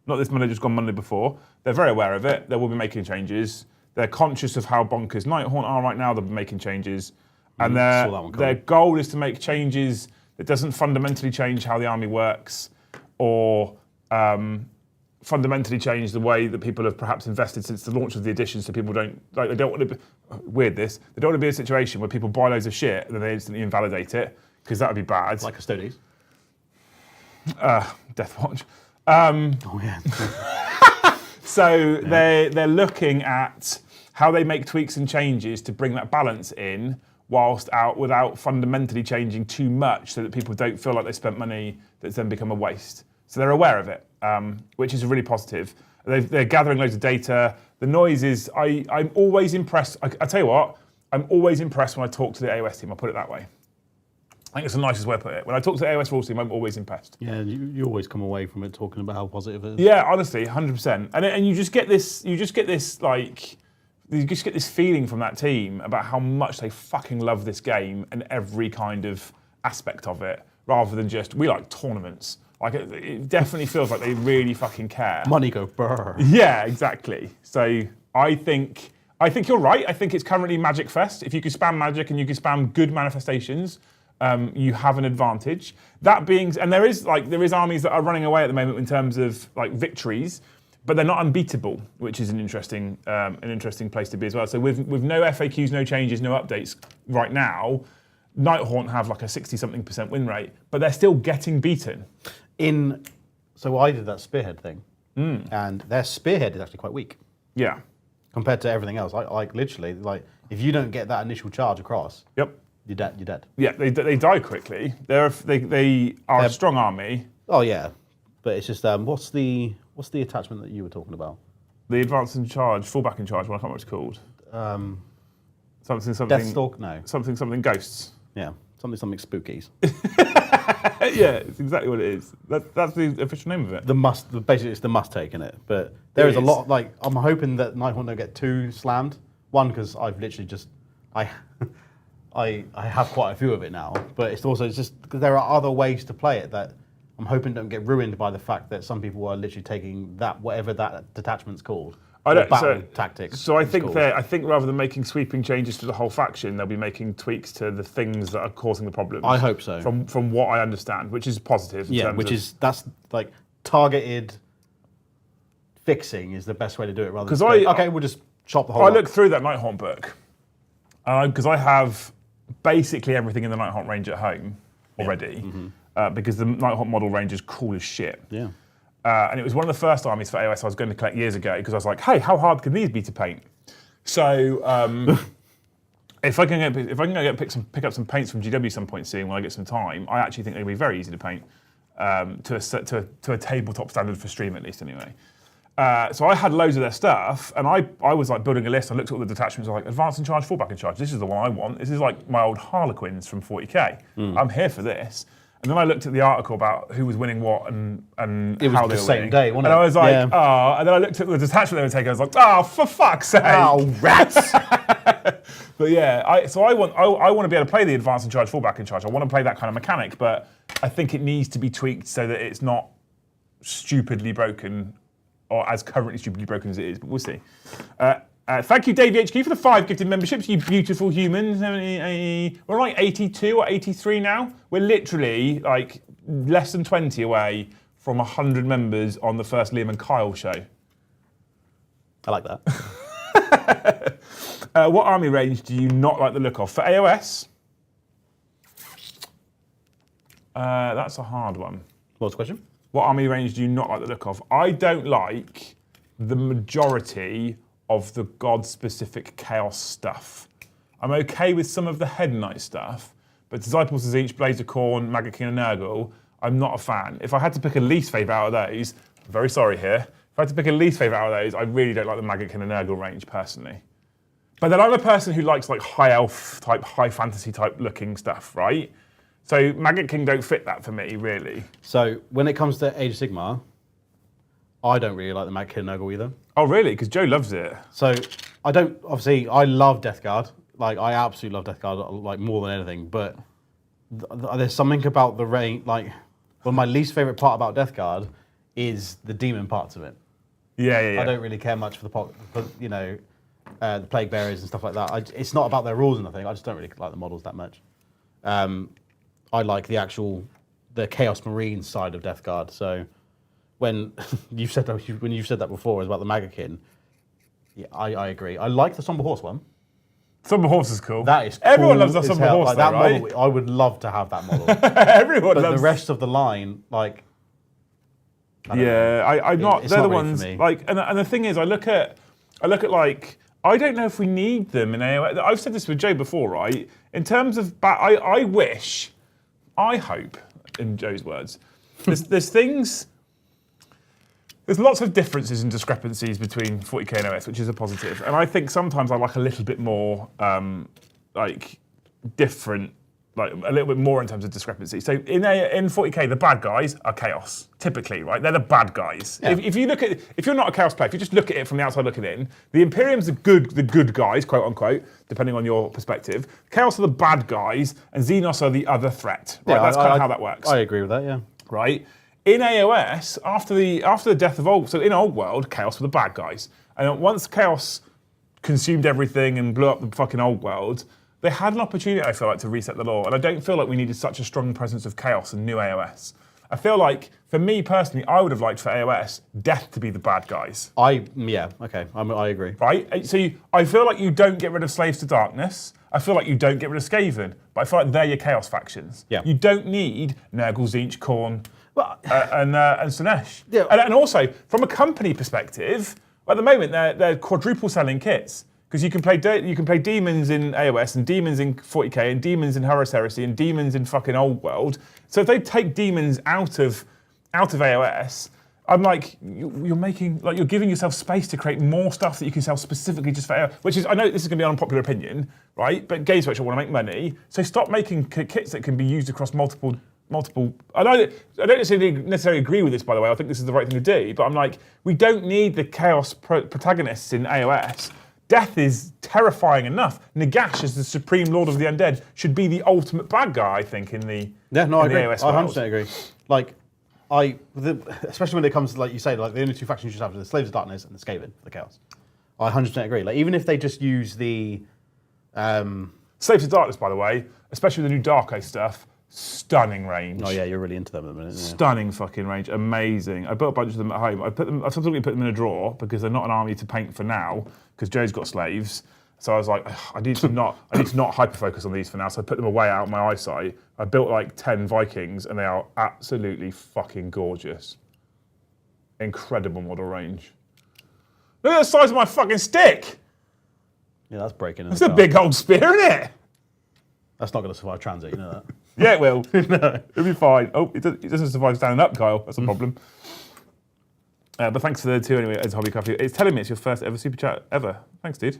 this Monday, just gone Monday before. They're very aware of it. They will be making changes. They're conscious of how bonkers Nighthaunt are right now. They'll be making changes. And their goal is to make changes that doesn't fundamentally change how the army works or fundamentally change the way that people have perhaps invested since the launch of the edition, so people don't want to be, they don't want to be in a situation where people buy loads of shit and then they instantly invalidate it, because that would be bad. Like Custodes. Deathwatch. Oh yeah. So they're looking at how they make tweaks and changes to bring that balance in without fundamentally changing too much, so that people don't feel like they spent money that's then become a waste. So they're aware of it, which is really positive. They're gathering loads of data. The noise is, I'm always impressed. I tell you what, I'm always impressed when I talk to the AoS team, I'll put it that way. I think it's the nicest way to put it. When I talk to the AoS rules team, I'm always impressed. Yeah, you always come away from it talking about how positive it is. Yeah, honestly, 100%. And you just get this feeling from that team about how much they fucking love this game and every kind of aspect of it, rather than just, we like tournaments. Like, it definitely feels like they really fucking care. Money go brr. Yeah, exactly. So I think you're right. I think it's currently Magic Fest. If you can spam magic and you can spam good manifestations, you have an advantage. That being, and there is armies that are running away at the moment in terms of like victories, but they're not unbeatable, which is an interesting place to be as well. So with no FAQs, no changes, no updates right now, Nighthaunt have like a 60-something% win rate, but they're still getting beaten. So I did that spearhead thing, and their spearhead is actually quite weak. Yeah. Compared to everything else, literally, if you don't get that initial charge across, yep, you're dead. Yeah, they die quickly. They are a strong army. Oh yeah, but it's just what's the attachment that you were talking about? The advance in charge, fallback in charge. Well, I can't remember what it's called. Something. Deathstalk? No. Something ghosts. Yeah, something spookies. Yeah, it's exactly what it is. That's the official name of it. Basically, it's the must take in it. But there is a lot. Like, I'm hoping that Nighthaunt don't get too slammed. One, because I've literally just I have quite a few of it now. But it's just because there are other ways to play it that I'm hoping don't get ruined by the fact that some people are literally taking that, whatever that detachment's called. Tactics. So I think rather than making sweeping changes to the whole faction, they'll be making tweaks to the things that are causing the problems. I hope so. From what I understand, which is positive. That's like targeted fixing is the best way to do it, rather than we'll just chop the whole. I looked through that Nighthaunt book because I have basically everything in the Nighthaunt range at home already, because the Nighthaunt model range is cool as shit. Yeah. And it was one of the first armies for AoS I was going to collect years ago, because I was like, hey, how hard can these be to paint? So if I can pick up some paints from GW some point soon when I get some time, I actually think they'll be very easy to paint to a tabletop standard for stream, at least anyway. So I had loads of their stuff, and I was like building a list. I looked at all the detachments. I was like, advance in charge, fallback in charge. This is the one I want. This is like my old Harlequins from 40k. I'm here for this. And then I looked at the article about who was winning what and how they were winning. It was the same day, wasn't it? And I was like, oh. And then I looked at the detachment they were taking. I was like, oh, for fuck's sake. Oh, rats. But yeah, I want to be able to play the advance in charge, fallback in charge. I want to play that kind of mechanic, but I think it needs to be tweaked so that it's not stupidly broken, or as currently stupidly broken as it is. But we'll see. Thank you, Davey HQ, for the 5 gifted memberships, you beautiful humans. We're like 82 or 83 now. We're literally like less than 20 away from 100 members on the first Liam and Kyle show. I like that. What army range do you not like the look of? For AoS? That's a hard one. What's the question? What army range do you not like the look of? I don't like the majority of the god-specific chaos stuff. I'm okay with some of the Head Knight stuff, but Disciples of Tzeentch, Blades of Khorne, Magic King and Nurgle, I'm not a fan. If I had to pick a least favourite out of those, I'm very sorry here, if I had to pick a least favourite out of those, I really don't like the Maggotkin and Nurgle range personally. But then I'm a person who likes like high elf type, high fantasy type looking stuff, right? So Maggotkin don't fit that for me, really. So when it comes to Age of Sigmar, I don't really like the Maggotkin and Nurgle either. Oh, really? Because Joe loves it. So I don't, obviously, I love Death Guard. Like, I absolutely love Death Guard, like, more than anything. But there's something about the range, like, well, my least favourite part about Death Guard is the demon parts of it. Yeah. I don't really care much for the Plague Bearers and stuff like that. It's not about their rules or nothing. I just don't really like the models that much. I like the Chaos Marine side of Death Guard. So when you've said that before, about the Maggotkin, yeah, I agree. I like the Somber Horse one. Somber Horse is cool. That is cool. Everyone loves the Somber Horse, like, though, that right? model, I would love to have that model. Everyone but loves the rest of the line, like, I'm not. It's They're not the really ones for me. like, and the thing is, I look at like, I don't know if we need them in AoS. I've said this with Joe before, right? In terms of, I hope, in Joe's words, there's things. There's lots of differences and discrepancies between 40k and OS, which is a positive. And I think sometimes I like a little bit more, different, like a little bit more in terms of discrepancy. So in 40k, the bad guys are chaos, typically, right? They're the bad guys. Yeah. If you're not a chaos player, if you just look at it from the outside looking in, the Imperium's the good guys, quote unquote, depending on your perspective. Chaos are the bad guys, and Xenos are the other threat. Right? Yeah, That's kind of how that works. I agree with that, yeah. Right? In AoS, after the death of Old, so in Old World, Chaos were the bad guys. And once Chaos consumed everything and blew up the fucking Old World, they had an opportunity, I feel like, to reset the law. And I don't feel like we needed such a strong presence of Chaos in new AoS. I feel like, for me personally, I would have liked for AoS, Death to be the bad guys. I agree. Right? So I feel like you don't get rid of Slaves to Darkness. I feel like you don't get rid of Skaven. But I feel like they're your Chaos factions. Yeah. You don't need Nurgle, Tzeentch, Khorne, and Slaanesh. Yeah. And also, from a company perspective, at the moment they're quadruple selling kits because you can play demons in AoS and demons in 40k and demons in Horus Heresy and demons in fucking Old World. So if they take demons out of AoS, I'm like, you're giving yourself space to create more stuff that you can sell specifically just for AoS. Which is, I know this is going to be an unpopular opinion, right? But Games Workshop want to make money, so stop making kits that can be used across multiple. I don't necessarily agree with this, by the way. I think this is the right thing to do. But I'm like, we don't need the Chaos protagonists in AoS. Death is terrifying enough. Nagash, as the Supreme Lord of the Undead, should be the ultimate bad guy, I think, in the I agree. AoS I world. 100% agree. Like, especially when it comes to, like you say, like the only two factions you should have are the Slaves of Darkness and the Skaven, the Chaos. I 100% agree. Like, even if they just use the Slaves of Darkness, by the way, especially with the new Darko stuff, stunning range. Oh yeah, you're really into them at the minute. Yeah. Stunning fucking range, amazing. I built a bunch of them at home. I've subsequently put them in a drawer because they're not an army to paint for now. Because Joe's got slaves, so I was like, I need to not hyper focus on these for now. So I put them away out of my eyesight. I built like 10 Vikings, and they are absolutely fucking gorgeous. Incredible model range. Look at the size of my fucking stick. Yeah, that's breaking. That's a big old spear, isn't it? That's not going to survive transit, you know that. Yeah, it will. It'll be fine. Oh, it doesn't survive standing up, Kyle. That's a problem. But thanks for the two anyway, as Hobby Coffee. It's telling me it's your first ever super chat ever. Thanks, dude.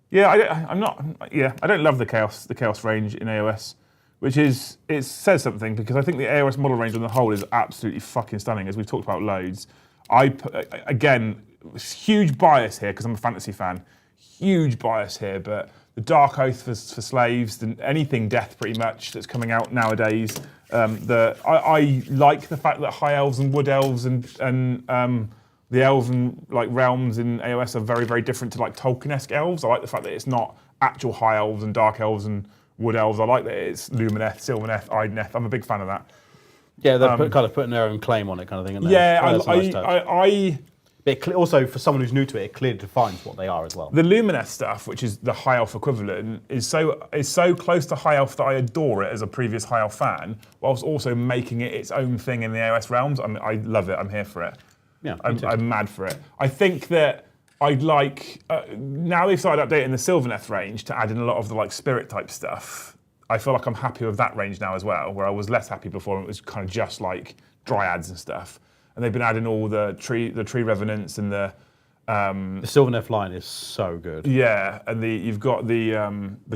Yeah, I don't love the chaos range in AoS, it says something because I think the AoS model range on the whole is absolutely fucking stunning, as we've talked about loads. Again, huge bias here because I'm a fantasy fan. Huge bias here, but the Dark Oath for slaves, anything death pretty much that's coming out nowadays. I like the fact that high elves and wood elves and the elven like realms in AoS are very, very different to like Tolkien-esque elves. I like the fact that it's not actual high elves and dark elves and wood elves. I like that it's Lumineth, Sylvaneth, Idoneth. I'm a big fan of that. Yeah, they're kind of putting their own claim on it, kind of thing. Isn't Yeah, But also, for someone who's new to it clearly defines what they are as well. The Lumineth stuff, which is the High Elf equivalent, is so close to High Elf that I adore it as a previous High Elf fan, whilst also making it its own thing in the AoS realms. I love it. I'm here for it. Yeah, I'm mad for it. I think that I'd like now they've started updating the Sylvaneth range to add in a lot of the like spirit type stuff. I feel like I'm happy with that range now as well, where I was less happy before. It was kind of just like dryads and stuff. and they've been adding all the tree revenants and the Sylvaneth line is so good. yeah, and you've got the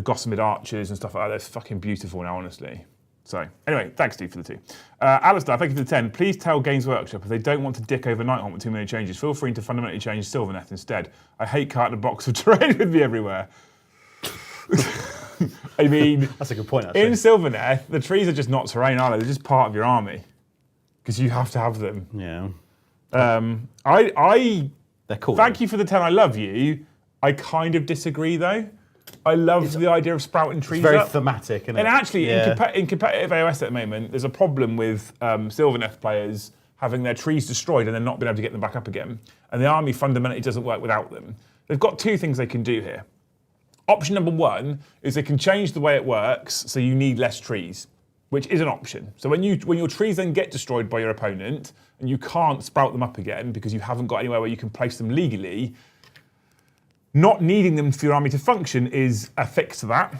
Gossamer archers and stuff like that. They're fucking beautiful now, honestly. So anyway, thanks Steve for the 2. Alistair, thank you for the 10. Please tell Games Workshop if they don't want to dick over Nighthaunt with too many changes, feel free to fundamentally change Sylvaneth instead. I hate carting a box of terrain with me everywhere. I mean, That's a good point, actually. in Sylvaneth, the trees are just not terrain, are they? They're just part of your army because you have to have them. Yeah. They're cool. Thank you for the 10. I love you. I kind of disagree though. I love the idea of sprouting trees It's very up. thematic, isn't it? And actually, Yeah. in competitive AoS at the moment, there's a problem with Sylvaneth players having their trees destroyed and then not being able to get them back up again. And the army fundamentally doesn't work without them. They've got 2 things they can do here. Option number 1 is they can change the way it works so you need less trees, which is an option. So when your trees then get destroyed by your opponent and you can't sprout them up again because you haven't got anywhere where you can place them legally, not needing them for your army to function is a fix to that.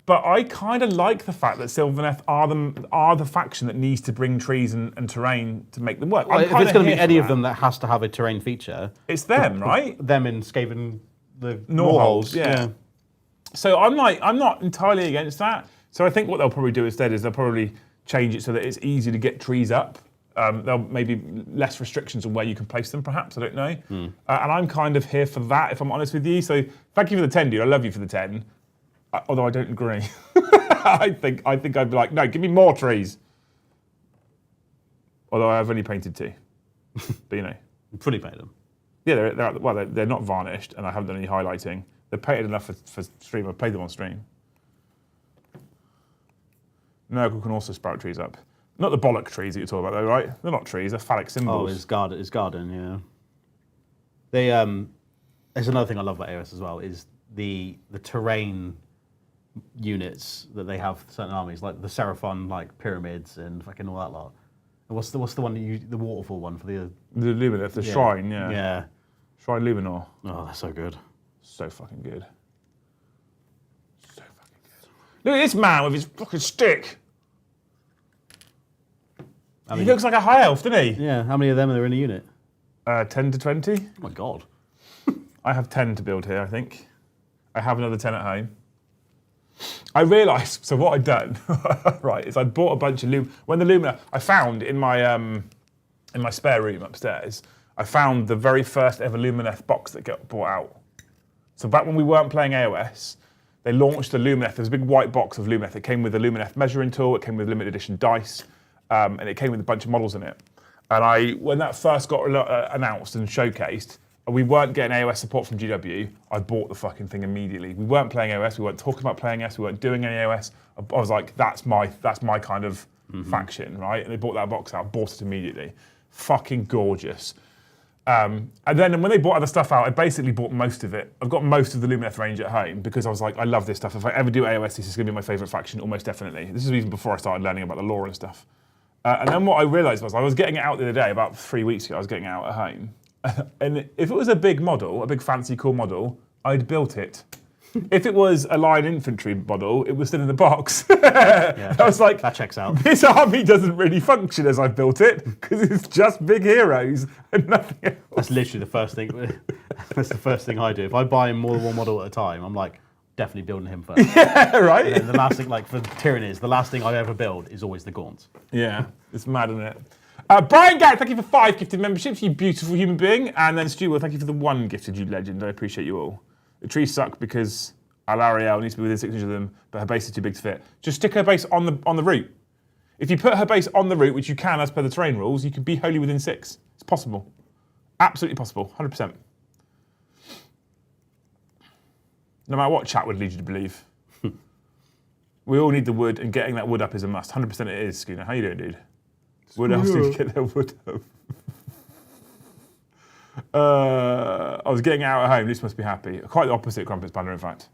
But I kind of like the fact that Sylvaneth are the faction that needs to bring trees and terrain to make them work. Well, if it's going to be any of them that has to have a terrain feature, it's them, right? Them in Skaven, the Norholds, Norholds, yeah. So I'm not entirely against that. So I think what they'll probably do instead is they'll probably change it so that it's easy to get trees up. There'll maybe less restrictions on where you can place them, perhaps. I don't know. And I'm kind of here for that, if I'm honest with you. So thank you for the 10, dude. I love you for the 10. Although I don't agree. I think I'd be like, no, give me more trees. Although I've only painted 2. But you know. Fully painted them. Yeah, they're not varnished, and I haven't done any highlighting. They're painted enough for stream. I've played them on stream. Nurgle can also sprout trees up. Not the bollock trees that you're talking about, though, right? They're not trees. They're phallic symbols. Oh, it's garden, yeah. They there's another thing I love about AoS as well is the terrain units that they have for certain armies, like the Seraphon, like pyramids and fucking all that lot. And what's the one that the waterfall one for the Lumineth, the shrine, yeah. Yeah. Shrine Luminor. Oh, that's so good. So fucking good. So fucking good. Look at this man with his fucking stick. He looks like a high elf, doesn't he? Yeah. How many of them are there in a unit? 10 to 20. Oh my god. I have 10 to build here, I think. I have another 10 at home. I realised, so what I'd done, right, is I bought a bunch of when the Lumineth, I found in my spare room upstairs, I found the very first ever Lumineth box that got bought out. So back when we weren't playing AoS, they launched the Lumineth. There was a big white box of Lumineth. It came with the Lumineth measuring tool, it came with limited edition dice, and it came with a bunch of models in it. And when that first got announced and showcased, and we weren't getting AoS support from GW, I bought the fucking thing immediately. We weren't playing AoS, we weren't talking about playing AoS, we weren't doing any AoS. I was like, that's my kind of faction, right? And they bought that box out, bought it immediately. Fucking gorgeous. And then when they bought other stuff out, I basically bought most of it. I've got most of the Lumineth range at home because I was like, I love this stuff. If I ever do AoS, this is going to be my favourite faction, almost definitely. This is even before I started learning about the lore and stuff. And then what I realised was I was getting it out the other day, about 3 weeks ago, I was getting it out at home. And if it was a big model, a big fancy cool model, I'd built it. If it was a line infantry model, it was still in the box. Yeah, I was like, that checks out. This army doesn't really function as I built it because it's just big heroes and nothing else. That's literally the first thing. That's the first thing I do. If I buy more than one model at a time, I'm like, definitely building him first. Yeah, right? And then the last thing, like for Tyranids, the last thing I ever build is always the Gaunts. Yeah, it's mad, isn't it? Brian Garrett, thank you for 5 gifted memberships, you beautiful human being. And then Stuart, thank you for the 1 gifted, you legend. I appreciate you all. The trees suck because Alarielle needs to be within 6 inches of them, but her base is too big to fit. Just stick her base on the route. If you put her base on the route, which you can as per the terrain rules, you can be wholly within 6. It's possible. Absolutely possible, 100%. No matter what chat would lead you to believe. We all need the wood, and getting that wood up is a must. 100% it is, Schooner. How you doing, dude? Wood else to get their wood up. I was getting out at home. This must be happy. Quite the opposite, Crumpets Banner, in fact.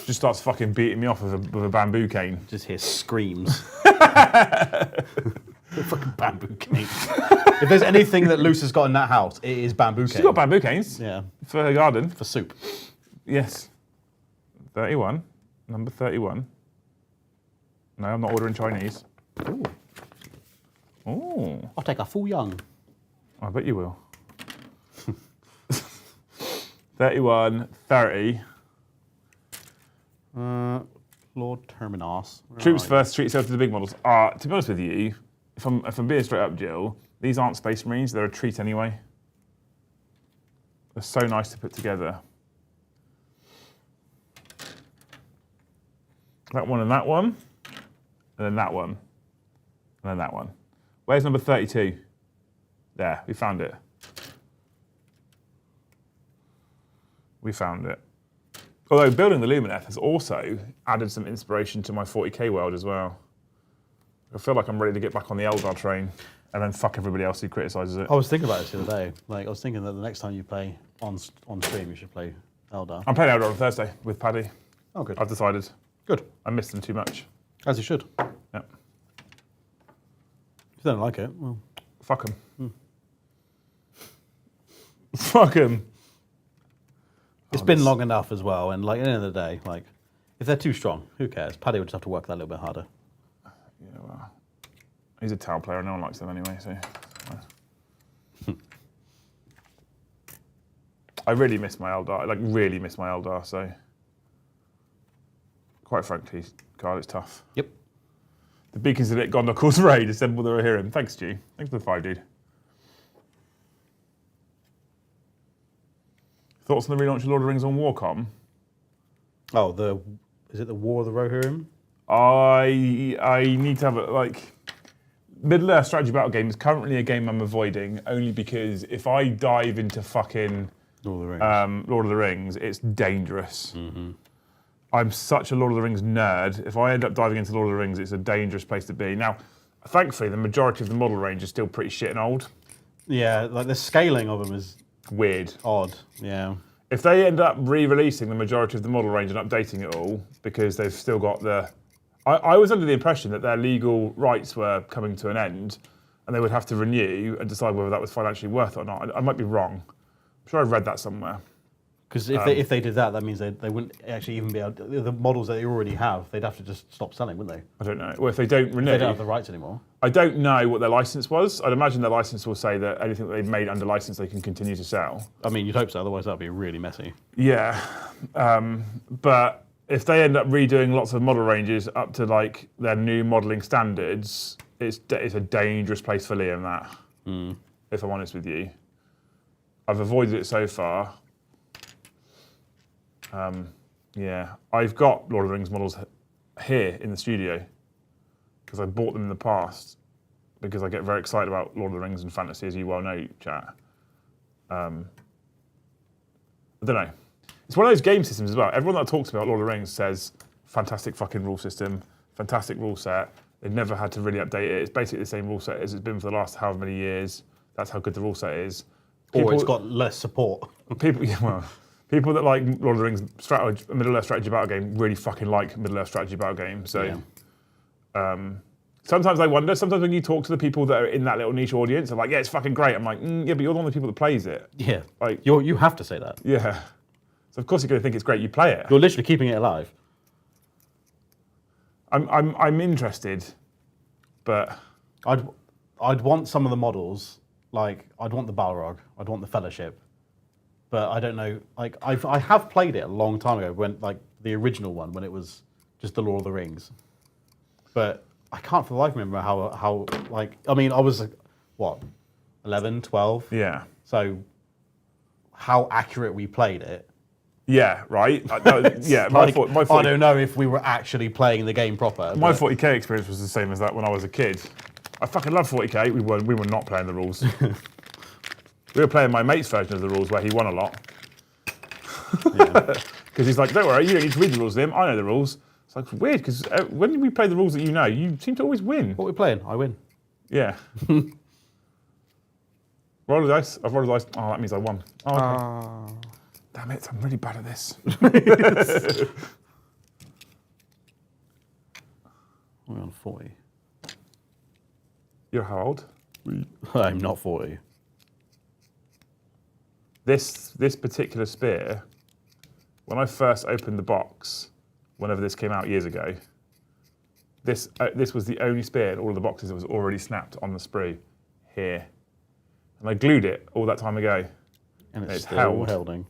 Just starts fucking beating me off with a bamboo cane. Just hear screams. The fucking bamboo cane. If there's anything that Luce has got in that house, it is bamboo cane. She's got bamboo canes. Yeah. For her garden. For soup. Yes. 31. Number 31. No, I'm not ordering Chinese. Ooh. Ooh. I'll take a full young. I bet you will. 31, 30. Lord Terminos. Troops first, treat yourself to the big models. To be honest with you, if I'm being straight up, Jill, these aren't Space Marines, they're a treat anyway. They're so nice to put together. That one and that one, and then that one, and then that one. Where's number 32? There, we found it. We found it. Although building the Lumineth has also added some inspiration to my 40k world as well. I feel like I'm ready to get back on the Eldar train and then fuck everybody else who criticises it. I was thinking about this the other day. Like, I was thinking that the next time you play on stream, you should play Eldar. I'm playing Eldar on Thursday with Paddy. Oh, good. I've decided. Good. I missed them too much. As you should. Yep. If you don't like it, well... Fuck them. Fuck them. It's been long enough as well, and like at the end of the day, like if they're too strong, who cares? Paddy would just have to work that a little bit harder. Yeah, well, he's a Tau player, and no one likes them anyway. So, I really miss my Eldar. I really miss my Eldar. So, quite frankly, God, it's tough. Yep. The beacons that it Gondor calls raid. Assemble the Rohirrim. Thanks, Stu. Thanks for the 5, dude. Thoughts on the relaunch of Lord of the Rings on Warcom? Oh, is it the War of the Rohirrim? I need to have a, Middle-earth strategy battle game is currently a game I'm avoiding, only because if I dive into fucking Lord of the Rings, it's dangerous. Mm-hmm. I'm such a Lord of the Rings nerd. If I end up diving into Lord of the Rings, it's a dangerous place to be. Now, thankfully, the majority of the model range is still pretty shit and old. Yeah, like the scaling of them is... weird. Odd, yeah. If they end up re-releasing the majority of the model range and updating it all, because they've still got the... I was under the impression that their legal rights were coming to an end, and they would have to renew and decide whether that was financially worth it or not. I might be wrong. I'm sure I read that somewhere. Because if they did that, that means they wouldn't actually even be able to... The models that they already have, they'd have to just stop selling, wouldn't they? I don't know. Well, if they don't renew... They don't have the rights anymore. I don't know what their license was. I'd imagine their license will say that anything that they've made under license they can continue to sell. I mean, you'd hope so, otherwise that'd be really messy. Yeah. But if they end up redoing lots of model ranges up to their new modelling standards, it's a dangerous place for Liam, that. If I'm honest with you. I've avoided it so far. Yeah. I've got Lord of the Rings models here in the studio, because I bought them in the past, because I get very excited about Lord of the Rings and fantasy, as you well know, chat. I don't know. It's one of those game systems as well. Everyone that talks about Lord of the Rings says, fantastic fucking rule system, fantastic rule set. They've never had to really update it. It's basically the same rule set as it's been for the last however many years. That's how good the rule set is. Or it's got less support. People that like Lord of the Rings Middle-earth strategy battle game really fucking like Middle-earth strategy battle game. So. Yeah. Sometimes I wonder, sometimes when you talk to the people that are in that little niche audience, they're like, yeah, it's fucking great. I'm like, yeah, but you're one of the people that plays it. Yeah, you have to say that. Yeah. So of course you're going to think it's great, you play it. You're literally keeping it alive. I'm interested, but... I'd want some of the models, I'd want the Balrog, I'd want the Fellowship, but I don't know, I have played it a long time ago, when the original one, when it was just the Lord of the Rings. But I can't for the life remember how I mean, I was, 11, 12? Yeah. So how accurate we played it. Yeah, right? Yeah, I don't know if we were actually playing the game proper. My 40k experience was the same as that when I was a kid. I fucking love 40k. We were not playing the rules. We were playing my mate's version of the rules where he won a lot. Because he's like, don't worry, you don't need to read the rules, Liam. I know the rules. It's like weird, because when we play the rules that you know, you seem to always win. What are we playing? I win. Yeah. Roll the dice. I've rolled the dice. Oh, that means I won. Oh, okay. Damn it, I'm really bad at this. We're on 40. You're how old? I'm not 40. This particular spear, when I first opened the box, whenever this came out years ago, this was the only spear in all of the boxes that was already snapped on the sprue here. And I glued it all that time ago. And it's still held. holding.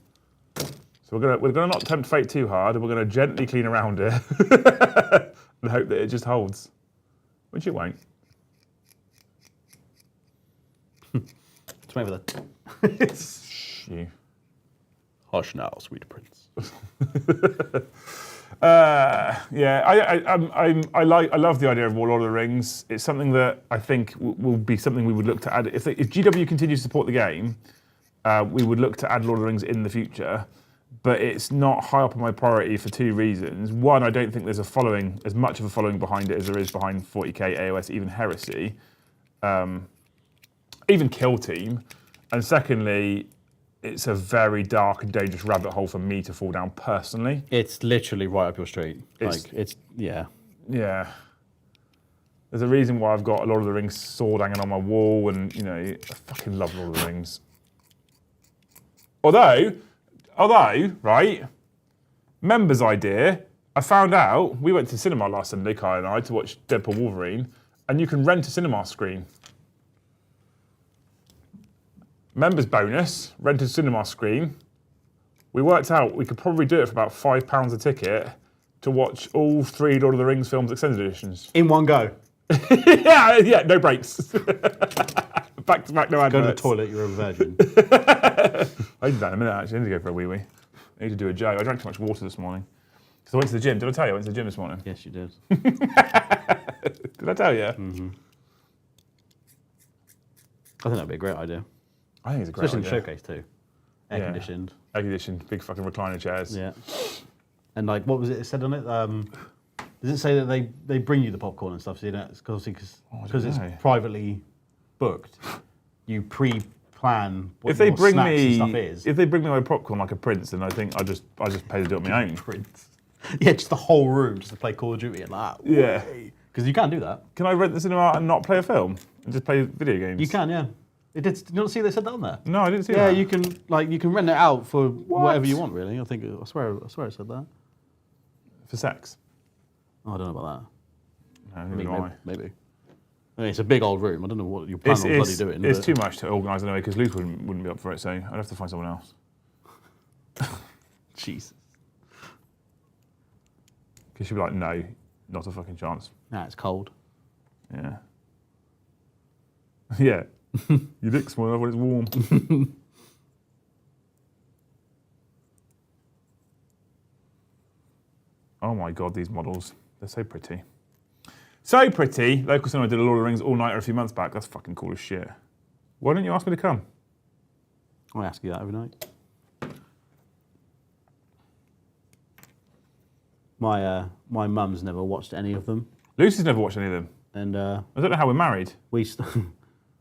So we're gonna not tempt fate too hard, and we're gonna gently clean around it and hope that it just holds, which it won't. It's maybe the. Shh, you. Hush now, sweet prince. Yeah, I love the idea of Lord of the Rings. It's something that I think will be something we would look to add if GW continues to support the game. We would look to add Lord of the Rings in the future, but it's not high up on my priority for two reasons. One, I don't think there's as much of a following behind it as there is behind 40k, AoS, even Heresy, even Kill Team. And secondly, it's a very dark and dangerous rabbit hole for me to fall down personally. It's literally right up your street. Yeah. Yeah. There's a reason why I've got a Lord of the Rings sword hanging on my wall, and I fucking love Lord of the Rings. Although, right, members' idea, I found out, we went to cinema last Sunday, Kai and I, to watch Deadpool Wolverine, and you can rent a cinema screen. Members bonus, rent a cinema screen. We worked out we could probably do it for about £5 a ticket to watch all 3 Lord of the Rings films extended editions. In one go. yeah, no breaks. Back to back, no adverts. Go to the toilet, you're a virgin. I did that in a minute, actually. I need to go for a wee-wee. I need to do a jog. I drank too much water this morning. Because I went to the gym. Did I tell you I went to the gym this morning? Yes, you did. Did I tell you? Mm-hmm. I think that'd be a great idea. I think it's a great idea. Especially in the showcase too. Air conditioned. Air conditioned, big fucking recliner chairs. Yeah. And like, what was it said on it? Does it say that they bring you the popcorn and stuff? So you know, because it's privately booked, you pre-plan what if they your bring snacks me, and stuff is. If they bring me my popcorn like a prince, then I think I just pay to do it on my own. Prince. Yeah, just the whole room just to play Call of Duty and that. Yeah. Because you can't do that. Can I rent the cinema and not play a film and just play video games? You can, yeah. Did you not see they said that on there? No, I didn't see that. Yeah, you can rent it out for whatever you want, really. I swear it said that. For sex? Oh, I don't know about that. No, Maybe. I mean, it's a big old room. I don't know what you're planning on bloody doing. It's too much to organise anyway, because Luke wouldn't be up for it, so I'd have to find someone else. Jesus. Because she'd be like, no, not a fucking chance. Nah, it's cold. Yeah. Yeah. Your dick's small enough when it's warm. Oh my God, these models. They're so pretty. So pretty. Local cinema did a Lord of the Rings all-nighter a few months back. That's fucking cool as shit. Why didn't you ask me to come? I ask you that every night. My mum's never watched any of them. Lucy's never watched any of them. And I don't know how we're married.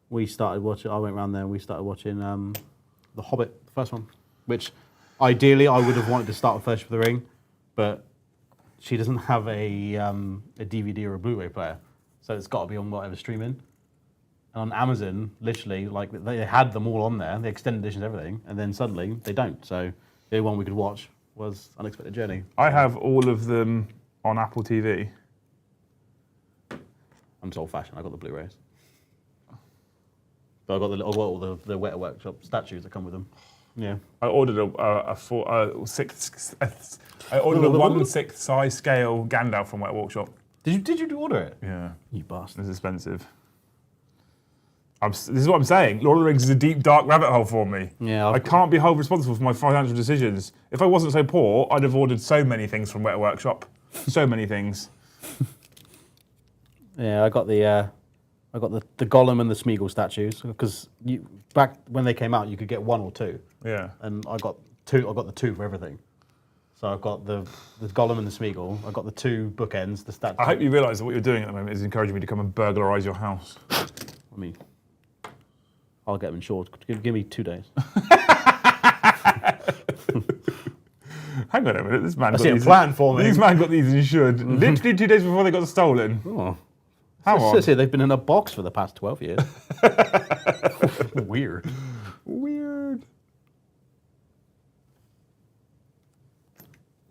we started watching. I went round there and we started watching The Hobbit, the first one, which ideally I would have wanted to start with Fellowship of the Ring, but she doesn't have a DVD or a Blu-ray player, so it's got to be on whatever streaming. And on Amazon, literally, like they had them all on there, the extended editions, everything, and then suddenly they don't. So the only one we could watch was Unexpected Journey. I have all of them on Apple TV. I'm just old-fashioned. I got the Blu-rays. But I got all the Weta Workshop statues that come with them. Yeah. I ordered a 1/6 size scale Gandalf from Weta Workshop. Did you order it? Yeah. You bastard. It's expensive. This is what I'm saying. Lord of the Rings is a deep, dark rabbit hole for me. Yeah. I can't be held responsible for my financial decisions. If I wasn't so poor, I'd have ordered so many things from Weta Workshop. So many things. Yeah, I got the Gollum and the Smeagol statues because back when they came out, you could get one or two. Yeah. And I got two. I got the two for everything. So I've got the Gollum and the Smeagol. I got the two bookends. The statues. I hope you realise that what you're doing at the moment is encouraging me to come and burglarise your house. I mean, I'll get them insured. Give me 2 days. Hang on a minute, this man I see a plan for me. This man got these insured literally 2 days before they got stolen. Oh. How It says here they've been in a box for the past 12 years. Weird.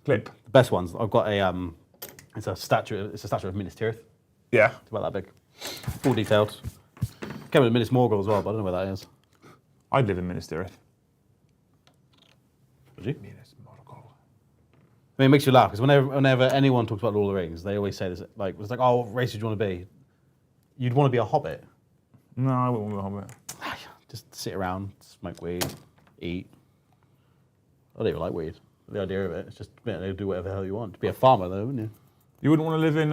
Clip. The best ones. I've got it's a statue. It's a statue of Minas Tirith. Yeah. It's about that big. Full detailed. Came with Minas Morgul as well, but I don't know where that is. I'd live in Minas Tirith. Would you? Minas Morgul. I mean, it makes you laugh because whenever anyone talks about Lord of the Rings, they always say this. Like, it's like, oh, what race would you want to be? You'd want to be a hobbit. No, I wouldn't want to be a hobbit. Just sit around, smoke weed, eat. I don't even like weed. The idea of it, it's just do whatever the hell you want. To be a farmer, though, wouldn't you? You wouldn't want to live in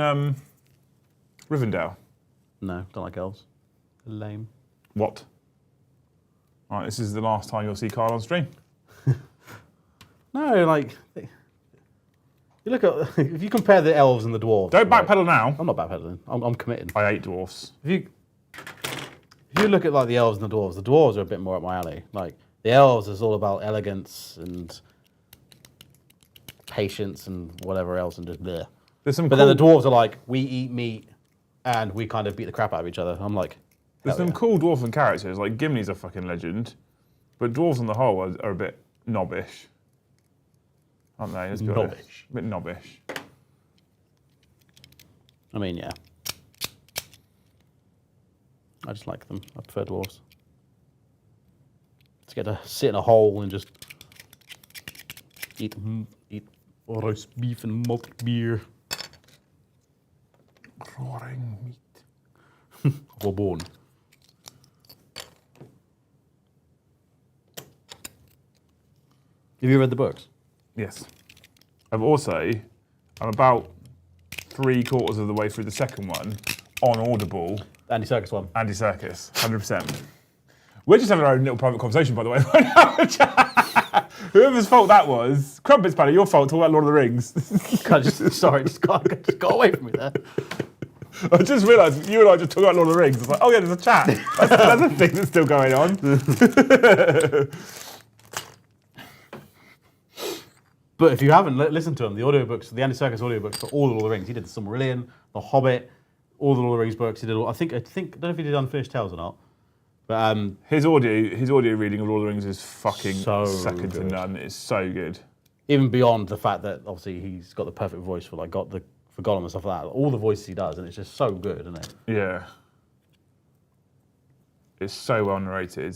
Rivendell? No, don't like elves. Lame. What? All right, this is the last time you'll see Carl on stream. No, like, you look at, if you compare the elves and the dwarves. Don't right, backpedal now. I'm not backpedaling. I'm committing. I hate dwarfs. If you look at like the elves and the dwarves are a bit more up my alley. Like the elves is all about elegance and patience and whatever else and just bleh. There's some But then the dwarves are like, we eat meat and we kind of beat the crap out of each other. I'm like, there's some cool dwarven characters, like Gimli's a fucking legend, but dwarves on the whole are a bit knobbish, aren't they? Let's be honest. Knobbish. A bit knobbish. I mean, yeah. I just like them. I prefer dwarves. Just get to sit in a hole and just eat roast beef and malt beer. Roaring meat. Or bone. Have you read the books? Yes. I'm about 3/4 of the way through the second one on Audible. Andy Serkis one. Andy Serkis, 100%. We're just having our own little private conversation, by the way. Whoever's fault that was, Crumpets Paddy, your fault, talk about Lord of the Rings. Just got away from me there. I just realised you and I just talked about Lord of the Rings. I was like, oh yeah, there's a chat. That's a thing that's still going on. But if you haven't listened to them, the audiobooks, the Andy Serkis audiobooks for all the Lord of the Rings, he did the Silmarillion, the Hobbit, all the Lord of the Rings books. He did all. I don't know if he did Unfinished Tales or not. But his audio reading of Lord of the Rings is fucking So second to good. none. It's so good. even beyond the fact that obviously he's got the perfect voice for for Gollum and stuff like that. All the voices he does, and it's just so good, isn't it? Yeah. It's so well narrated.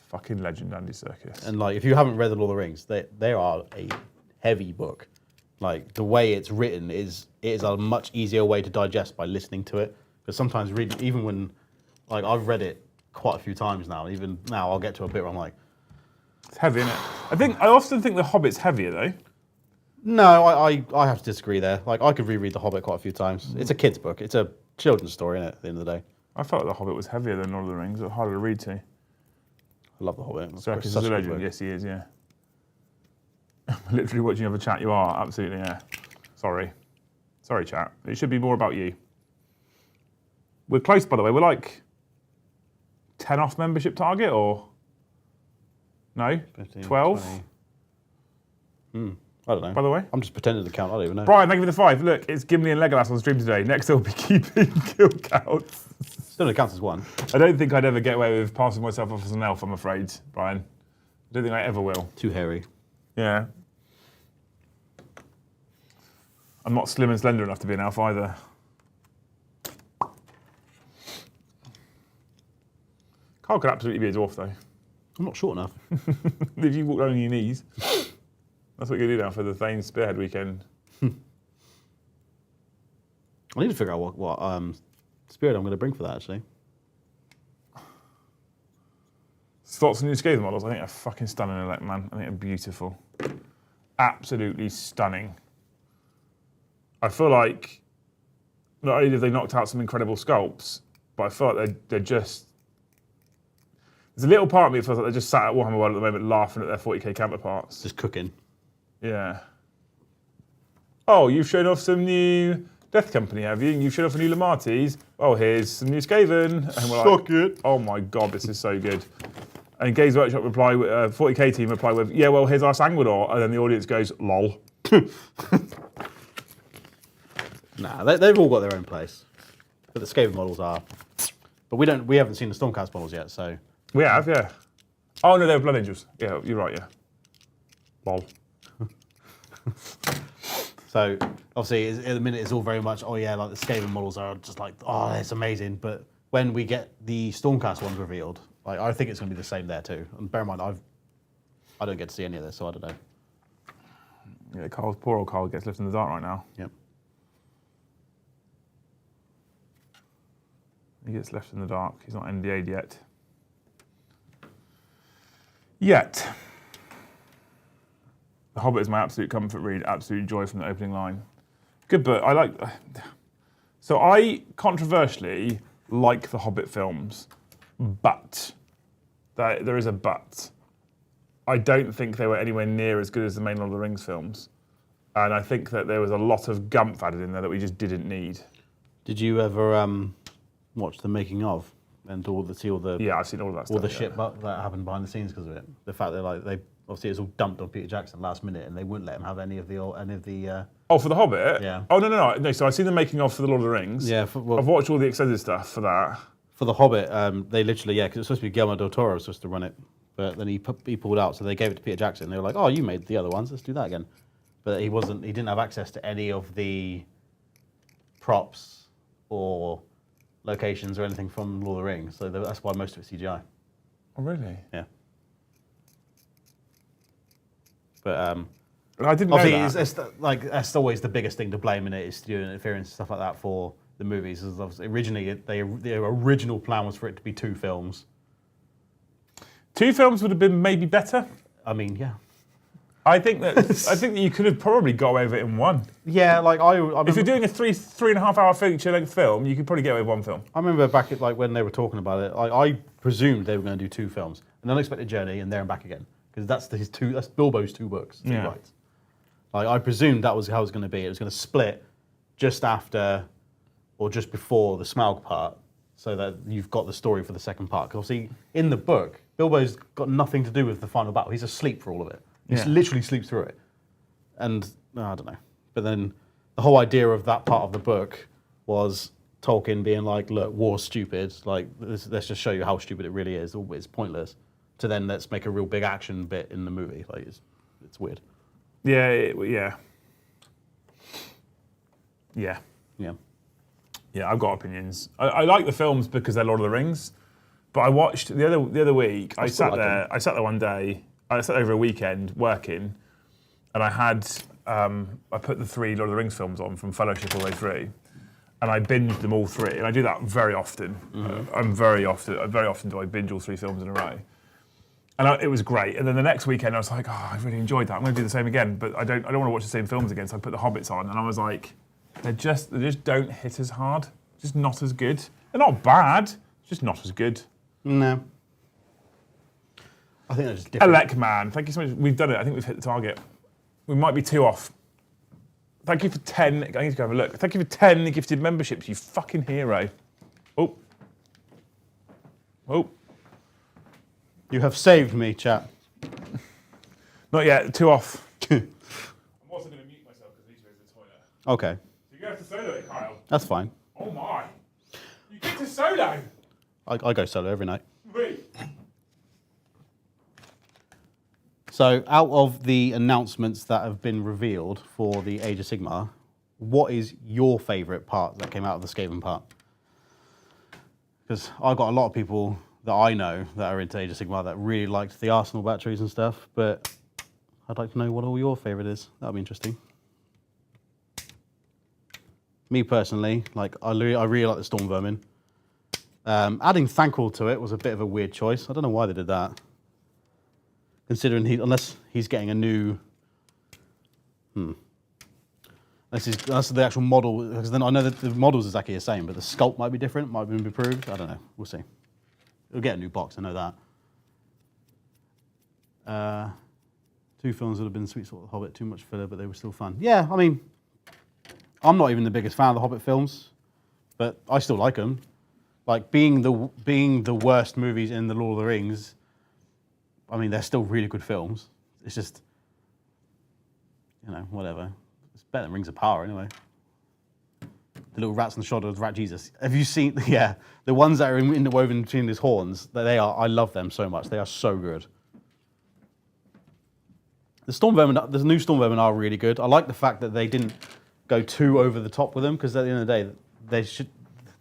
Fucking legend, Andy Serkis. And like, if you haven't read The Lord of the Rings, they are a heavy book. Like the way it's written is a much easier way to digest by listening to it. Because sometimes even when, like, I've read it quite a few times now. Even now, I'll get to a bit where I'm like, It's heavy, isn't it? I often think The Hobbit's heavier though. no, I have to disagree there. Like, I could reread The Hobbit quite a few times. It's a kid's book. It's a children's story, isn't it? At the end of the day, I felt like The Hobbit was heavier than Lord of the Rings. It was harder to read to. I love The Hobbit. Serkis is Such a good legend. book. Yes, he is, yeah. Literally watching you have a chat, you are. Absolutely, yeah. Sorry, chat. It should be more about you. We're close, by the way. We're like 10 off membership target, or? No? 15, 12? 20. I don't know. By the way? I'm just pretending to count. I don't even know. Brian, thank you for the 5. Look, it's Gimli and Legolas on stream today. Next, they'll be keeping kill counts. Still only counts as one. I don't think I'd ever get away with passing myself off as an elf, I'm afraid, Brian. I don't think I ever will. Too hairy. Yeah. I'm not slim and slender enough to be an elf either. Carl could absolutely be a dwarf, though. I'm not short enough. If you walk down on your knees. That's what you're going to do now for the Thames Spearhead weekend. I need to figure out what spirit I'm going to bring for that, actually. Thoughts on new Skaven models? I think they're fucking stunning, man. I think they're beautiful. Absolutely stunning. I feel like not only have they knocked out some incredible sculpts, but I feel like they're just... There's a little part of me that feels like they're just sat at Warhammer World at the moment laughing at their 40k counterparts. Just cooking. Yeah. Oh, you've shown off some new Death Company, have you? You've shown off a new Lamarties. Oh, here's some new Skaven. And we're like, it. oh my god, this is so good. And Games Workshop reply, 40k team reply with, yeah, well, here's our Sanguinor. And then the audience goes, lol. Nah, they've all got their own place. But the Skaven models are. But we haven't seen the Stormcast models yet, so. We have, yeah. Oh no, they were Blood Angels. Yeah, you're right, yeah. Lol. So obviously, at the minute, it's all very much, oh yeah, like the Skaven models are just like, oh, it's amazing. But when we get the Stormcast ones revealed, Like, I think it's going to be the same there too. And bear in mind, I don't get to see any of this, so I don't know. Yeah, poor old Carl gets left in the dark right now. Yep. He gets left in the dark. He's not NDA'd yet. The Hobbit is my absolute comfort read, absolute joy from the opening line. Good book. So I controversially like the Hobbit films, but there is a but. I don't think they were anywhere near as good as the main Lord of the Rings films, and I think that there was a lot of gumph added in there that we just didn't need. Did you ever watch the making of and see all the Yeah, I've seen all of that stuff. all the shit that happened behind the scenes because of it? The fact that they obviously it's all dumped on Peter Jackson last minute, and they wouldn't let him have any of the. Oh, for the Hobbit? Yeah. Oh no. So I've seen the making of for the Lord of the Rings. Yeah. I've watched all the extended stuff for that. For the Hobbit, they literally because it's supposed to be Guillermo del Toro was supposed to run it, but then he pulled out, so they gave it to Peter Jackson. They were like, "Oh, you made the other ones, let's do that again." But he didn't have access to any of the props or locations or anything from Lord of the Rings, so that's why most of it's CGI. Oh really? Yeah. But I didn't know that. that's always the biggest thing to blame in it is studio interference and stuff like that for the movies. Originally, their original plan was for it to be 2 films. 2 films would have been maybe better. I mean, yeah. I think that you could have probably got away with it in 1. Yeah, like if you're doing a 3.5 hour feature-length film, you could probably get away with 1 film. I remember back at when they were talking about it, I presumed they were going to do 2 films, An Unexpected Journey and There and Back Again, because that's Bilbo's 2 books. Yeah. Right. Like I presumed that was how it was going to be. It was going to split just after or just before the Smaug part, so that you've got the story for the second part. Because obviously, in the book, Bilbo's got nothing to do with the final battle. He's asleep for all of it. He literally sleeps through it. And, I don't know. But then the whole idea of that part of the book was Tolkien being like, look, war's stupid. Like, let's just show you how stupid it really is. It's pointless. To then let's make a real big action bit in the movie. Like, it's weird. Yeah. Yeah, I've got opinions. I like the films because they're Lord of the Rings, but I watched the other week. I sat there one day. I sat over a weekend working, and I put the 3 Lord of the Rings films on from Fellowship all the way through, and I binged them all 3. And I do that very often. Mm-hmm. Very often do I binge all 3 films in a row. And it was great. And then the next weekend, I was like, I really enjoyed that. I'm going to do the same again, but I don't want to watch the same films again. So I put the Hobbits on, and I was like, they just don't hit as hard. Just not as good. They're not bad. Just not as good. No. I think they're just different. Elec Man, thank you so much. We've done it. I think we've hit the target. We might be 2 off. Thank you for 10. I need to go have a look. Thank you for 10 gifted memberships, you fucking hero. Oh. You have saved me, chat. Not yet. 2 off. I'm also going to mute myself because I need to go to the toilet. Okay. So you go to solo it, Kyle. That's fine. Oh my. You get to solo. I go solo every night. Wait. So, out of the announcements that have been revealed for the Age of Sigmar, what is your favourite part that came out of the Skaven part? Because I've got a lot of people that I know that are into Age of Sigmar that really liked the Arsenal batteries and stuff, but I'd like to know what all your favourite is. That'd be interesting. Me personally, I really like the Storm Vermin. Adding Thanquol to it was a bit of a weird choice. I don't know why they did that. Considering unless he's getting a new, that's the actual model. Because then I know that the model's exactly the same, but the sculpt might be different, might have been improved. I don't know. We'll see. It'll get a new box. I know that. 2 films would have been Sweet Sort of the Hobbit, too much filler, but they were still fun. Yeah, I mean, I'm not even the biggest fan of the Hobbit films, but I still like them. Like being the worst movies in the Lord of the Rings. I mean, they're still really good films. It's just, whatever. It's better than Rings of Power, anyway. The little rats on the shoulder of the rat Jesus. Have you seen, the ones that are interwoven between his horns, I love them so much. They are so good. The new Storm Vermin are really good. I like the fact that they didn't go too over the top with them, because at the end of the day,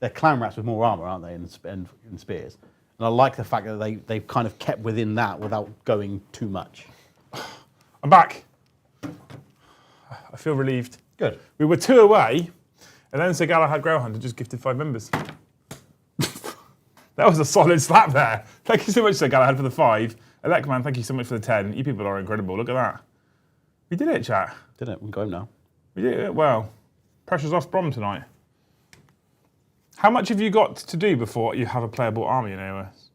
they're clan rats with more armor, aren't they, and spears. And I like the fact that they've kind of kept within that without going too much. I'm back. I feel relieved. Good. We were 2 away, and then Sir Galahad Greyhound just gifted 5 members. That was a solid slap there. Thank you so much, Sir Galahad, for the 5. Electman, thank you so much for the 10. You people are incredible. Look at that. We did it, chat. Did it? We can go home now. We did it. Well, pressure's off Brom tonight. How much have you got to do before you have a playable army in AoS?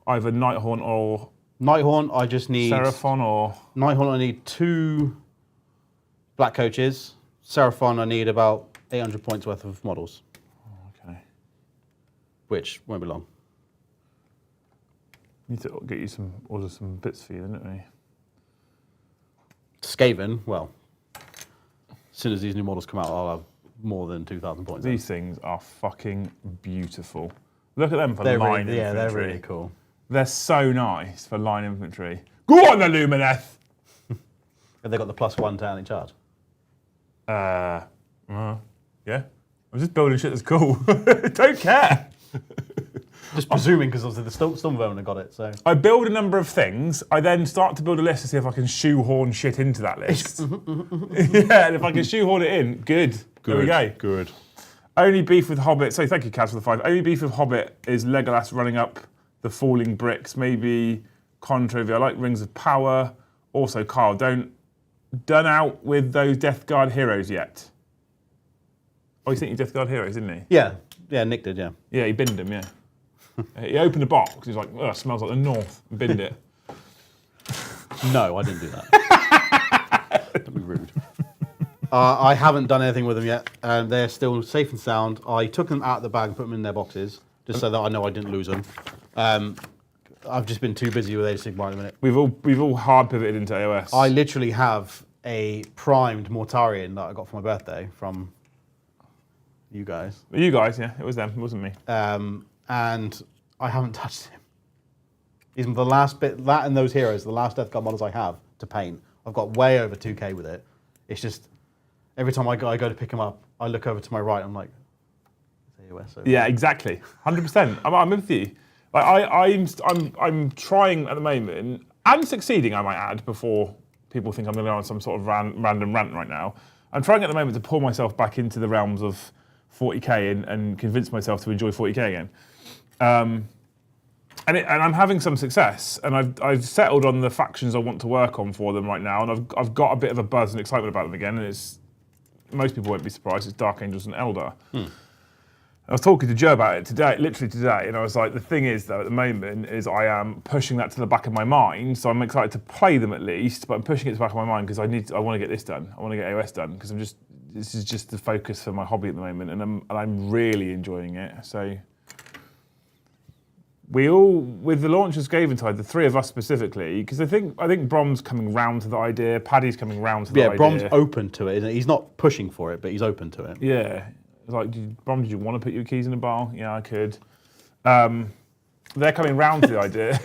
Either Nighthaunt or Nighthaunt, I just need... Seraphon or... Nighthaunt, I need 2 black coaches. Seraphon, I need about 800 points worth of models. Okay. Which won't be long. Need to get you order some bits for you, don't we? Skaven, well, as soon as these new models come out, I'll have more than 2,000 points. These things are fucking beautiful. Look at them for They're line really, infantry. yeah, they're really cool. They're so nice for line infantry. Go on, the Lumineth! Have they got the +1 to any charge? Yeah. I'm just building shit that's cool. Don't care. Just presuming, because obviously the Storm Vermin have got it, so... I build a number of things. I then start to build a list to see if I can shoehorn shit into that list. Yeah, and if I can shoehorn it in, good. There we go. Good. Only beef with Hobbit. So thank you, Kaz, for the 5. Only beef with Hobbit is Legolas running up the falling bricks. Maybe Controvia. I like Rings of Power. Also, Kyle, don't done out with those Death Guard heroes yet. Oh, he sent you Death Guard heroes, didn't he? Yeah, Nick did, yeah. Yeah, he binned them, yeah. He opened the box. He's like, oh, it smells like the North. And binned it. No, I didn't do that. Don't be rude. I haven't done anything with them yet. They're still safe and sound. I took them out of the bag and put them in their boxes, just so that I know I didn't lose them. I've just been too busy with Age of Sigmar at the minute. We've all hard pivoted into AoS. I literally have a primed Mortarian that I got for my birthday from you guys. You guys, yeah. It was them. It wasn't me. And I haven't touched him. He's the last bit, that and those heroes, the last Death Guard models I have to paint. I've got way over 2k with it. It's just, every time I go to pick him up, I look over to my right, I'm like, it's AoS. Yeah, exactly. 100%. I'm with you. Like I'm trying at the moment, and succeeding, I might add, before people think I'm going to go on some sort of random rant right now. I'm trying at the moment to pull myself back into the realms of 40k and convince myself to enjoy 40k again. And I'm having some success, and I've settled on the factions I want to work on for them right now, and I've got a bit of a buzz and excitement about them again, and it's, most people won't be surprised, it's Dark Angels and Eldar. I was talking to Joe about it today, literally today, and I was like, the thing is though, at the moment, is I am pushing that to the back of my mind, so I'm excited to play them at least, but I'm pushing it to the back of my mind because I want to get this done. I want to get AoS done, because this is just the focus for my hobby at the moment, and I'm really enjoying it. So we all, with the launch of Skaven, the 3 of us specifically, because I think Brom's coming round to the idea, Paddy's coming round to the idea. Yeah, Brom's open to it. He's not pushing for it, but he's open to it. Yeah. It's like, Brom, did you want to put your keys in a bar? Yeah, I could. They're coming round to the idea.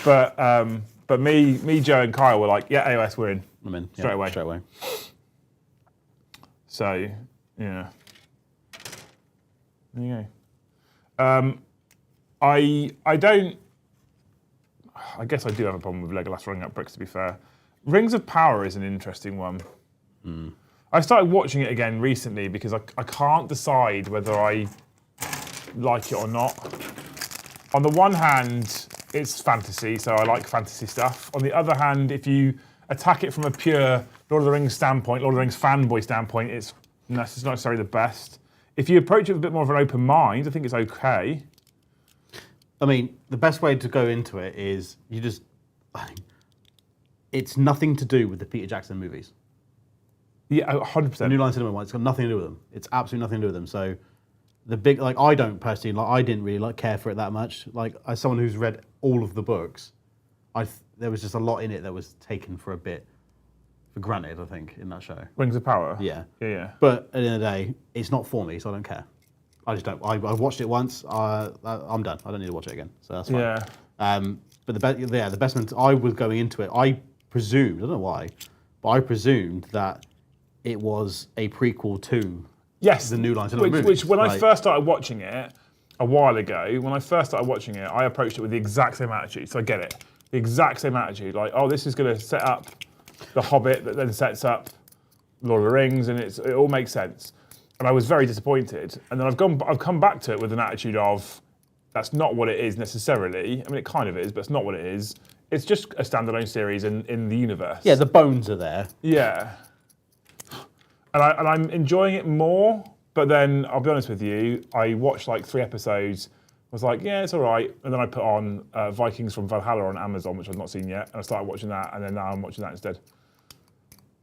But me, Joe and Kyle were like, yeah, AoS, we're in. I'm in. Straight away. Straight away. So, yeah. There you go. I guess I do have a problem with Legolas running up bricks, to be fair. Rings of Power is an interesting one. I started watching it again recently because I can't decide whether I like it or not. On the one hand, it's fantasy, so I like fantasy stuff. On the other hand, if you attack it from a pure Lord of the Rings standpoint, Lord of the Rings fanboy standpoint, it's not necessarily the best. If you approach it with a bit more of an open mind, I think it's okay. I mean, the best way to go into it is it's nothing to do with the Peter Jackson movies. Yeah, 100%. The New Line Cinema one, it's got nothing to do with them. It's absolutely nothing to do with them. So the big, like, I don't personally, like, I didn't really care for it that much. Like, as someone who's read all of the books, there was just a lot in it that was taken for granted, I think, in that show. Rings of Power? Yeah. Yeah. But at the end of the day, it's not for me, so I don't care. I just don't. I watched it once. I'm done. I don't need to watch it again. So that's fine. Yeah. But the best one, I was going into it, I presumed, I don't know why, but I presumed that it was a prequel to Yes, the New Line Cinema movies. Which when I first started watching it, a while ago, when I first started watching it, I approached it with the exact same attitude. So I get it. The exact same attitude. Like, oh, this is going to set up The Hobbit that then sets up Lord of the Rings, and it all makes sense. And I was very disappointed. And then I've come back to it with an attitude of, that's not what it is necessarily. I mean, it kind of is, but it's not what it is. It's just a standalone series in the universe. Yeah, the bones are there. Yeah. And I'm enjoying it more, but then I'll be honest with you, I watched like 3 episodes, was like, yeah, it's all right. And then I put on Vikings from Valhalla on Amazon, which I've not seen yet. And I started watching that, and then now I'm watching that instead.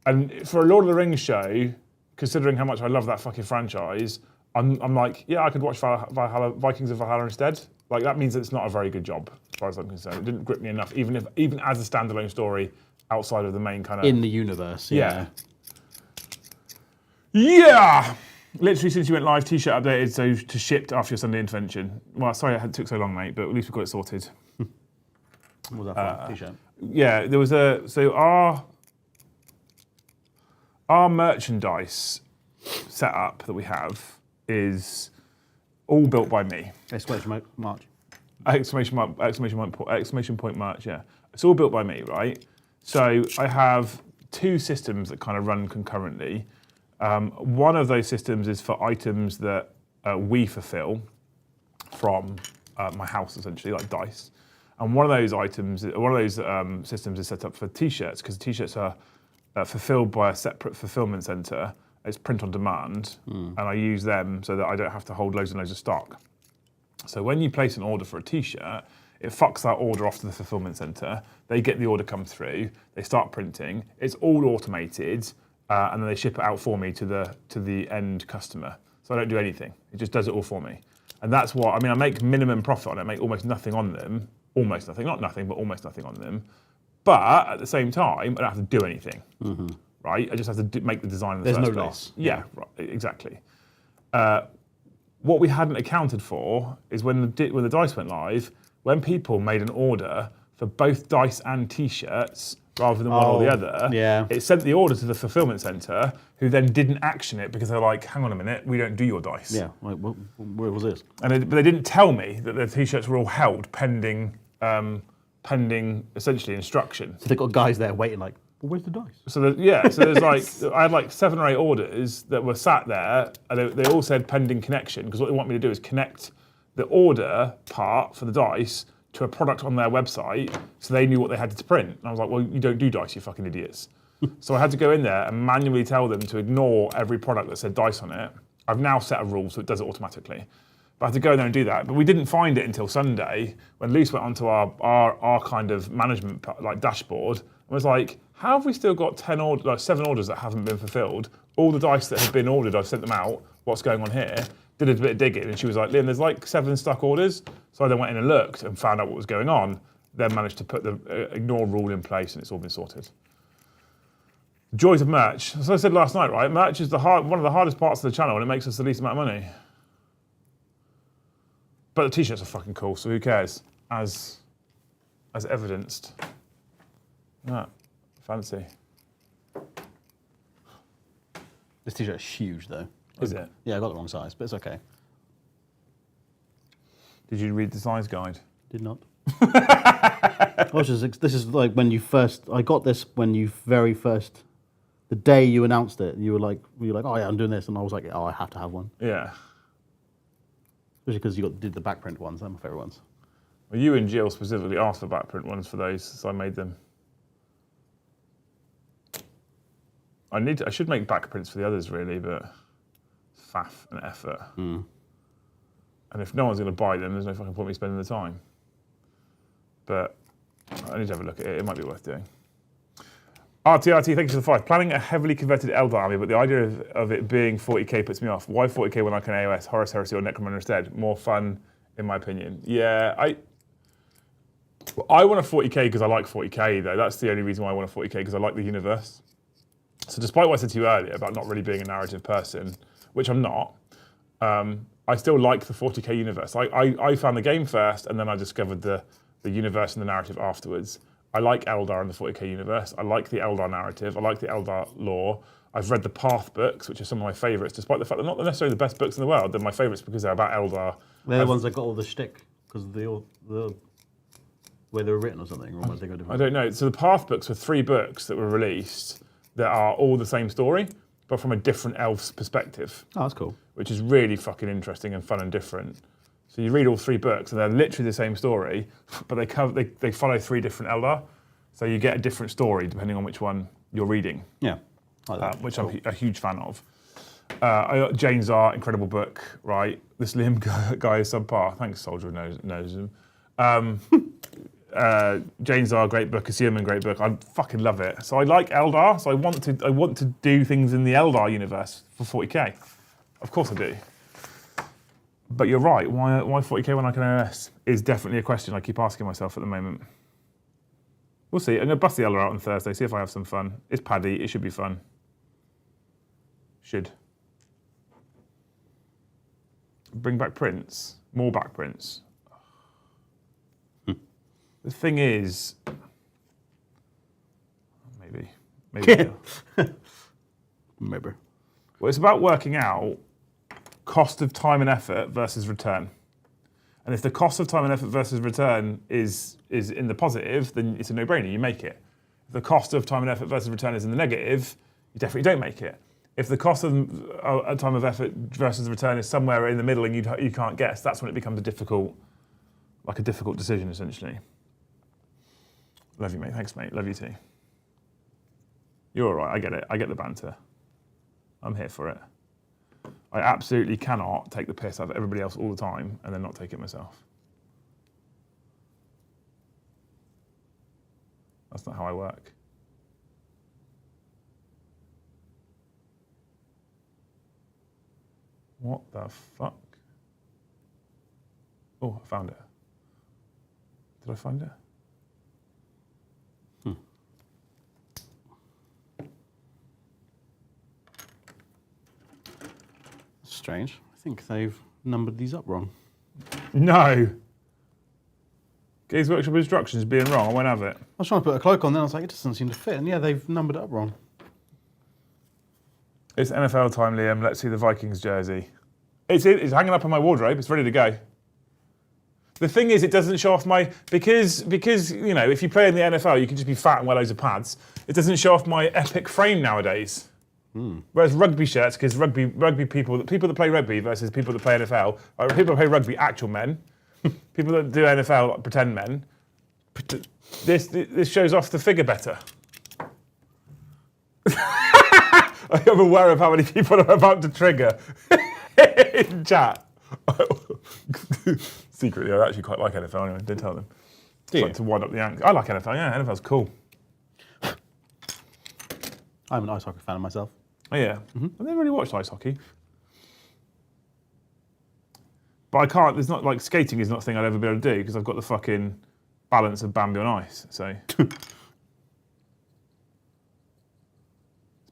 And for a Lord of the Rings show, considering how much I love that fucking franchise, I'm like, yeah, I could watch Valhalla, Vikings of Valhalla instead. Like, that means that it's not a very good job, as far as I'm concerned. It didn't grip me enough, even as a standalone story outside of the main kind of... In the universe, yeah. Yeah! Literally, since you went live, T-shirt updated, so to shipped after your Sunday intervention. Well, sorry it took so long, mate, but at least we got it sorted. What was that for? T-shirt? Yeah, there was our merchandise setup that we have is all built by me. Exclamation mark. Exclamation point March, yeah. It's all built by me, right? So I have 2 systems that kind of run concurrently. One of those systems is for items that we fulfill from my house, essentially, like dice. And one of those systems is set up for T-shirts, because T-shirts are fulfilled by a separate fulfillment center. It's print on demand, and I use them so that I don't have to hold loads and loads of stock. So when you place an order for a T-shirt, it fucks that order off to the fulfillment center. They get the order come through. They start printing. It's all automated, and then they ship it out for me to the end customer. So I don't do anything. It just does it all for me. And that's what, I mean, I make minimum profit on it. I make almost nothing on them. Almost nothing. Not nothing, but almost nothing on them. But at the same time, I don't have to do anything. Right? I just have to make the design in the first place. There's no loss. Yeah, right, exactly. What we hadn't accounted for is when the dice went live, when people made an order for both dice and T-shirts rather than one or the other, it sent the order to the fulfillment center, who then didn't action it because they're like, hang on a minute, we don't do your dice. Yeah, like, where was this? But they didn't tell me that the T-shirts were all held pending essentially instruction. So they've got guys there waiting like, well, where's the dice? So there's like, I had like 7 or 8 orders that were sat there, and they all said pending connection, because what they want me to do is connect the order part for the dice to a product on their website, so they knew what they had to print. And I was like, well, you don't do dice, you fucking idiots. So I had to go in there and manually tell them to ignore every product that said dice on it. I've now set a rule so it does it automatically. But I had to go in there and do that. But we didn't find it until Sunday, when Luce went onto our kind of management like dashboard and was like, how have we still got 7 orders that haven't been fulfilled? All the dice that have been ordered, I've sent them out. What's going on here? Did a bit of digging, and she was like, Liam, there's like 7 stuck orders. So I then went in and looked and found out what was going on, then managed to put the ignore rule in place, and it's all been sorted. Joys of merch. As I said last night, right? Merch is one of the hardest parts of the channel, and it makes us the least amount of money. But the T-shirts are fucking cool, so who cares? As evidenced. Yeah, fancy. This T-shirt is huge, though. Is it? Yeah, I got the wrong size, but it's okay. Did you read the size guide? Did not. This is like when you first. I got this when you very first. The day you announced it, you were like, oh yeah, I'm doing this, and I was like, oh, I have to have one. Yeah. Especially because you did the backprint ones. They're my favourite ones. Well, you and Jill specifically asked for backprint ones for those, so I made them. I should make backprints for the others, really, but it's faff and effort. And if no one's going to buy them, there's no fucking point me spending the time. But I need to have a look at it. It might be worth doing. RTRT, thank you for the 5. Planning a heavily converted Eldar army, but the idea of it being 40k puts me off. Why 40k when I can AoS, Horus Heresy, or Necromunda instead? More fun, in my opinion. Yeah, I want a 40k because I like 40k, though. That's the only reason why I want a 40k, because I like the universe. So despite what I said to you earlier about not really being a narrative person, which I'm not, I still like the 40k universe. I found the game first, and then I discovered the universe and the narrative afterwards. I like Eldar and the 40k universe. I like the Eldar narrative. I like the Eldar lore. I've read the Path books, which are some of my favourites, despite the fact they're not necessarily the best books in the world. They're my favourites because they're about Eldar. They're the ones that got all the shtick because of the way they were written or something. Or was they go different? I don't know. So the Path books were 3 books that were released that are all the same story, but from a different elf's perspective. Oh, that's cool. Which is really fucking interesting and fun and different. So you read all 3 books and they're literally the same story, but they follow 3 different Eldar. So you get a different story depending on which one you're reading. Yeah. Like that. Which I'm a huge fan of. Jane's Art, incredible book, right? This Liam guy is subpar. Thanks, Soldier knows him. Jane's Art, great book. Assuman, great book. I fucking love it. So I like Eldar. So I want to do things in the Eldar universe for 40k. Of course I do. But you're right. Why 40k when I can AoS is definitely a question I keep asking myself at the moment. We'll see. I'm gonna bust the Eldar out on Thursday. See if I have some fun. It's Paddy. It should be fun. Should. Bring back prints. More back prints. The thing is, maybe. Maybe. Well, it's about working out cost of time and effort versus return. And if the cost of time and effort versus return is in the positive, then it's a no-brainer. You make it. If the cost of time and effort versus return is in the negative, you definitely don't make it. If the cost of time of effort versus return is somewhere in the middle and you can't guess, that's when it becomes a difficult decision, essentially. Love you, mate. Thanks, mate. Love you too. You're all right. I get it. I get the banter. I'm here for it. I absolutely cannot take the piss out of everybody else all the time and then not take it myself. That's not how I work. What the fuck? Oh, I found it. Did I find it? Strange. I think they've numbered these up wrong. No. Games Workshop instructions being wrong. I won't have it. I was trying to put a cloak on, then I was like, it doesn't seem to fit. And yeah, they've numbered it up wrong. It's NFL time, Liam. Let's see the Vikings jersey. It's hanging up in my wardrobe. It's ready to go. The thing is, it doesn't show off my because you know if you play in the NFL, you can just be fat and wear loads of pads. It doesn't show off my epic frame nowadays. Whereas rugby shirts, because rugby people that play rugby versus people that play NFL, people that play rugby, actual men, people that do NFL like pretend men. This shows off the figure better. I am aware of how many people I'm about to trigger in chat. Secretly, I actually quite like NFL anyway. Don't tell them. Do you? Like to wind up the ankle. I like NFL. Yeah, NFL's cool. I'm an ice hockey fan of myself. Oh yeah, I've never really watched ice hockey, but I can't. There's not like skating is not a thing I'd ever be able to do because I've got the fucking balance of Bambi on ice. So it's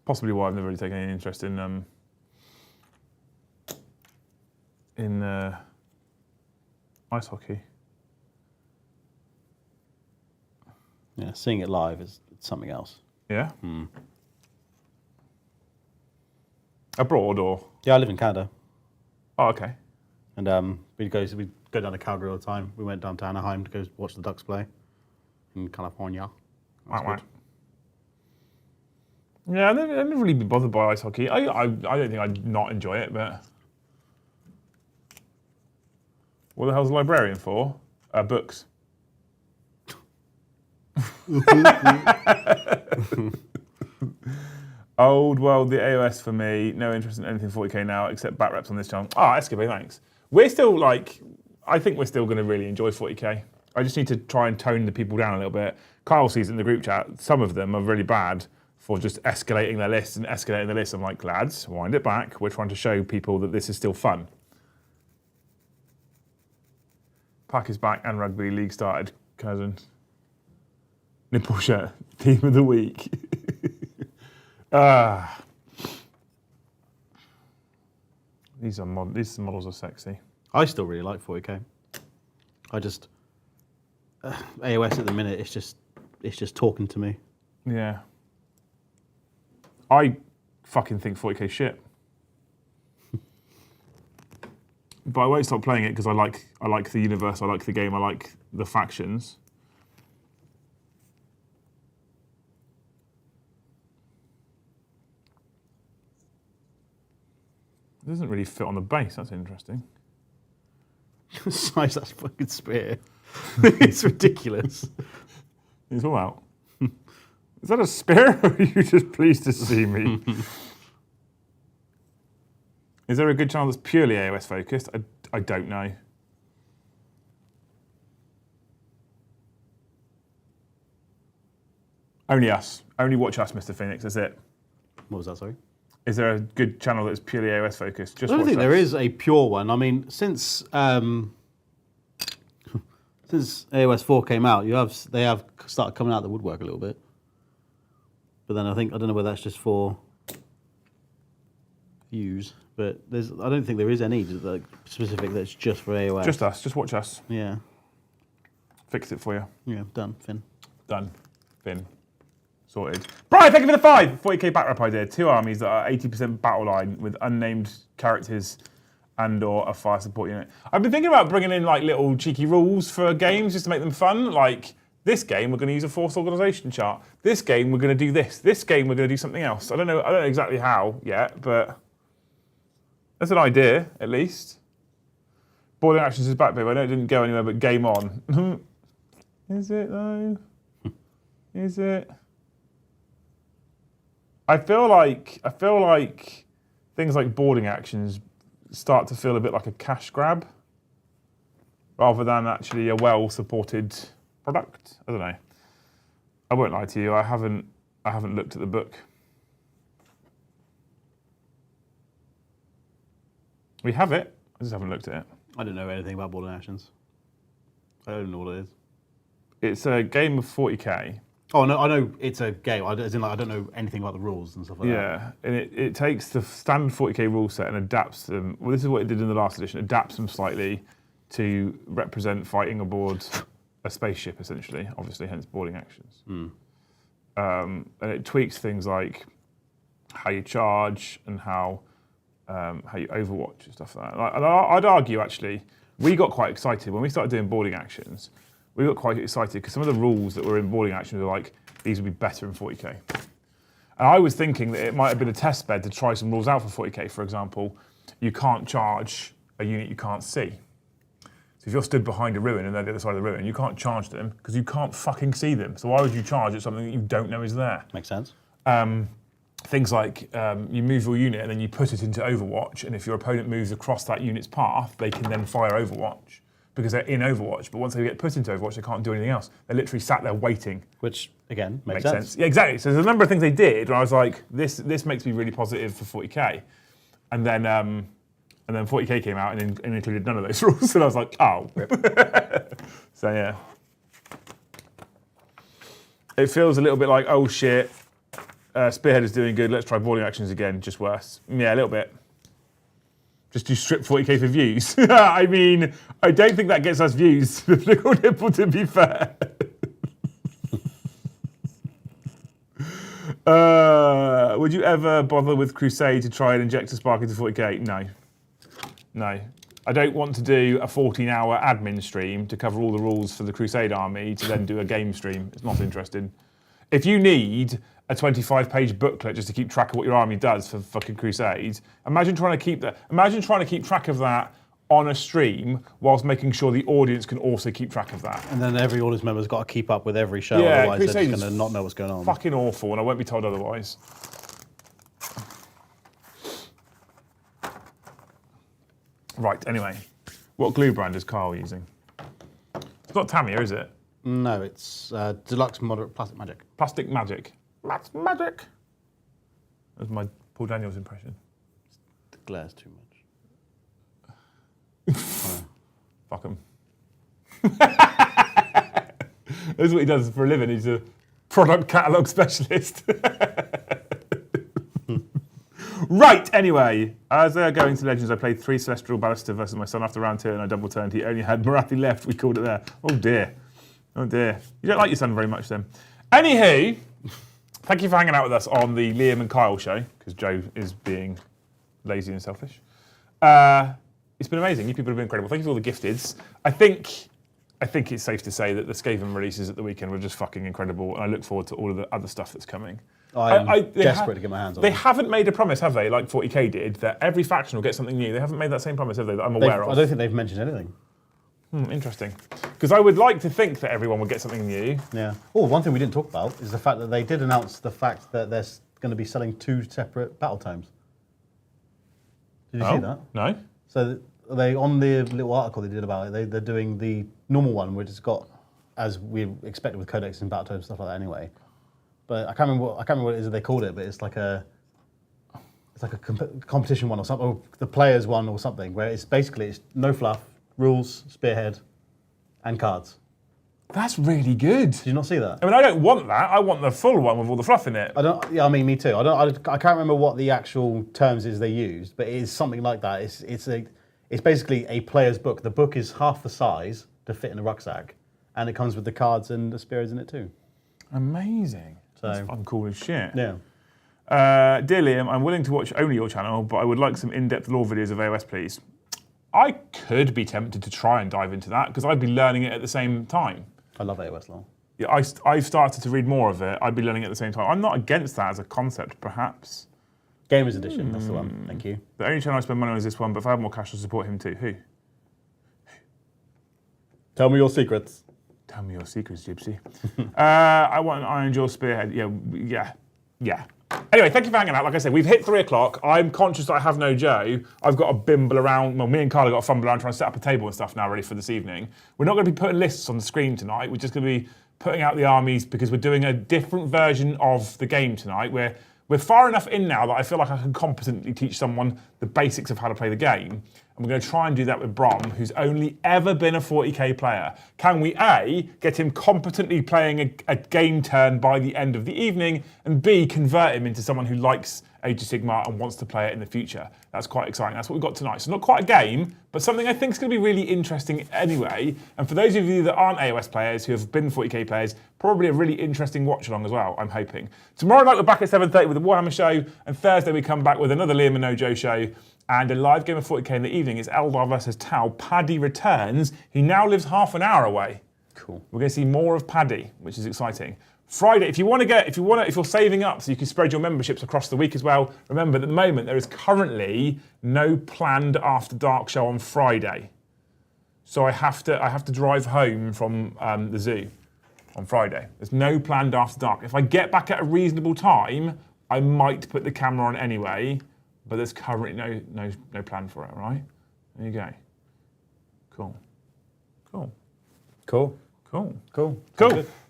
possibly why I've never really taken any interest in ice hockey. Yeah, seeing it live is something else. Yeah. Abroad or? Yeah, I live in Canada. Oh, okay. And we'd go down to Calgary all the time. We went down to Anaheim to go watch the Ducks play in California. That's Wow. Yeah, I've never really been bothered by ice hockey. I don't think I'd not enjoy it, but what the hell's a librarian for? Books. Old world, the AoS for me. No interest in anything 40k now except back reps on this channel. Ah, Escape, thanks. We're still I think we're still going to really enjoy 40k. I just need to try and tone the people down a little bit. Kyle sees in the group chat, some of them are really bad for just escalating their lists and escalating the list. I'm like, lads, wind it back. We're trying to show people that this is still fun. Pack is back and rugby league started, cousin. Nipple shirt, team of the week. These models are sexy. I still really like 40k. I just AoS at the minute. It's just talking to me. Yeah. I fucking think 40k shit. But I won't stop playing it because I like the universe, I like the game, I like the factions. It doesn't really fit on the base, that's interesting. Size that fucking spear. It's ridiculous. It's all out. Is that a spear or are you just pleased to see me? Is there a good channel that's purely AoS focused? I don't know. Only us. Only watch us, Mr. Phoenix, that's it. What was that, sorry? Is there a good channel that's purely AoS focused? Just I don't watch think us. there is a pure one. I mean, since AoS 4 came out, they have started coming out the woodwork a little bit. But then I don't know whether that's just for views, but I don't think there is any like specific that's just for AoS. Just us. Just watch us. Yeah. Fix it for you. Yeah, done, Finn. Done. Finn. Sorted. Brian, thank you for the 5. 40k back rep idea. 2 armies that are 80% battle line with unnamed characters and/or a fire support unit. I've been thinking about bringing in like little cheeky rules for games just to make them fun. Like this game, we're going to use a force organisation chart. This game, we're going to do this. This game, we're going to do something else. I don't know exactly how yet, but that's an idea at least. Boarding actions is back, babe. I know it didn't go anywhere, but game on. Is it though? Is it? I feel like things like boarding actions start to feel a bit like a cash grab rather than actually a well-supported product. I don't know. I won't lie to you. I haven't looked at the book. We have it. I just haven't looked at it. I don't know anything about boarding actions. I don't know what it is. It's a game of 40k. Oh no, I know it's a game. I don't know anything about the rules and stuff like that. Yeah, and it takes the standard 40k rule set and adapts them. Well, this is what it did in the last edition. Adapts them slightly to represent fighting aboard a spaceship, essentially. Obviously, hence boarding actions. And it tweaks things like how you charge and how you overwatch and stuff like that. And I'd argue actually, we got quite excited when we started doing boarding actions. We got quite excited because some of the rules that were in boarding actions were like, these would be better in 40k. And I was thinking that it might have been a test bed to try some rules out for 40k. For example, you can't charge a unit you can't see. So if you're stood behind a ruin and they're the other side of the ruin, you can't charge them because you can't fucking see them. So why would you charge at something that you don't know is there? Makes sense. Things like you move your unit and then you put it into Overwatch, and if your opponent moves across that unit's path, they can then fire Overwatch because they're in Overwatch. But once they get put into Overwatch, they can't do anything else. They're literally sat there waiting. Which, again, makes sense. Yeah, exactly. So there's a number of things they did where I was like, this makes me really positive for 40k. And then 40k came out and included none of those rules. And I was like, oh. So yeah. It feels a little bit like, oh shit, Spearhead is doing good, let's try boarding actions again, just worse. Yeah, a little bit. Just do strip 40k for views. I mean, I don't think that gets us views, to be fair. Would you ever bother with Crusade to try and inject a spark into 40k? No. I don't want to do a 14-hour admin stream to cover all the rules for the Crusade army to then do a game stream. It's not interesting. If you need a 25-page booklet just to keep track of what your army does for fucking Crusade, imagine trying to keep track of that on a stream whilst making sure the audience can also keep track of that. And then every audience member's got to keep up with every show, Yeah, otherwise Crusade they're is just going to not know what's going on. Fucking awful, and I won't be told otherwise. Right, anyway. What glue brand is Carl using? It's not Tamiya, is it? No, it's Deluxe Moderate Plastic Magic. Plastic Magic. That's magic. That's my Paul Daniels impression. The glare's too much. Fuck him. That's what he does for a living. He's a product catalogue specialist. Right, anyway. As they are going to Legends, I played 3 Celestial Ballista versus my son after round 2 and I double turned. He only had Marathi left. We called it there. Oh dear. Oh dear. You don't like your son very much then. Anywho, Thank you for hanging out with us on the Liam and Kyle show, because Joe is being lazy and selfish. It's been amazing. You people have been incredible. Thank you for all the gifteds. I think it's safe to say that the Skaven releases at the weekend were just fucking incredible, and I look forward to all of the other stuff that's coming. I'm desperate to get my hands on They it. haven't made a promise, have they, like 40k did, that every faction will get something new. They haven't made that same promise, have they, that I'm aware of? I don't think they've mentioned anything. Interesting. Because I would like to think that everyone would get something new. Yeah. Oh, one thing we didn't talk about is the fact that they did announce the fact that they're going to be selling 2 separate battle tomes. Did you see that? No. So they, on the little article they did about it, they're doing the normal one, which has got, as we expected with codex and battle tomes, stuff like that anyway. But I can't remember what it is that they called it, but it's like a competition one or something, or the players one or something, where it's basically no fluff, rules, spearhead, and cards. That's really good. Did you not see that? I mean, I don't want that. I want the full one with all the fluff in it. I mean, me too. I can't remember what the actual terms is they used, but it is something like that. It's basically a player's book. The book is half the size to fit in a rucksack, and it comes with the cards and the spearheads in it too. Amazing. So, that's fucking cool as shit. Yeah. Dear Liam, I'm willing to watch only your channel, but I would like some in-depth lore videos of AoS, please. I could be tempted to try and dive into that, because I'd be learning it at the same time. I love AoS lore. Yeah, I've started to read more of it. I'd be learning it at the same time. I'm not against that as a concept, perhaps. Gamers Edition, that's the one. Thank you. The only channel I spend money on is this one, but if I have more cash, I'll support him too. Who? Tell me your secrets. Tell me your secrets, Gypsy. I want an Iron Jaw Spearhead. Yeah. Anyway, thank you for hanging out. Like I said, we've hit 3 o'clock. I'm conscious that I have no Joe. I've got to bimble around. Well, me and Carl have got to fumble around trying to set up a table and stuff now ready for this evening. We're not going to be putting lists on the screen tonight. We're just going to be putting out the armies because we're doing a different version of the game tonight. We're far enough in now that I feel like I can competently teach someone the basics of how to play the game. And we're going to try and do that with Brom, who's only ever been a 40k player. Can we, A, get him competently playing a game turn by the end of the evening, and B, convert him into someone who likes Age of Sigmar and wants to play it in the future? That's quite exciting. That's what we've got tonight. So not quite a game, but something I think is going to be really interesting anyway. And for those of you that aren't AoS players, who have been 40k players, probably a really interesting watch along as well, I'm hoping. Tomorrow night we're back at 7:30 with the Warhammer show, and Thursday we come back with another Liam and No Joe show. And a live game of 40k in the evening is Eldar versus Tau. Paddy returns. He now lives half an hour away. Cool. We're going to see more of Paddy, which is exciting. Friday, if you're saving up so you can spread your memberships across the week as well, remember at the moment there is currently no planned After Dark show on Friday. So I have to drive home from the zoo on Friday. There's no planned After Dark. If I get back at a reasonable time, I might put the camera on anyway. But there's currently no plan for it, all right? There you go. Cool.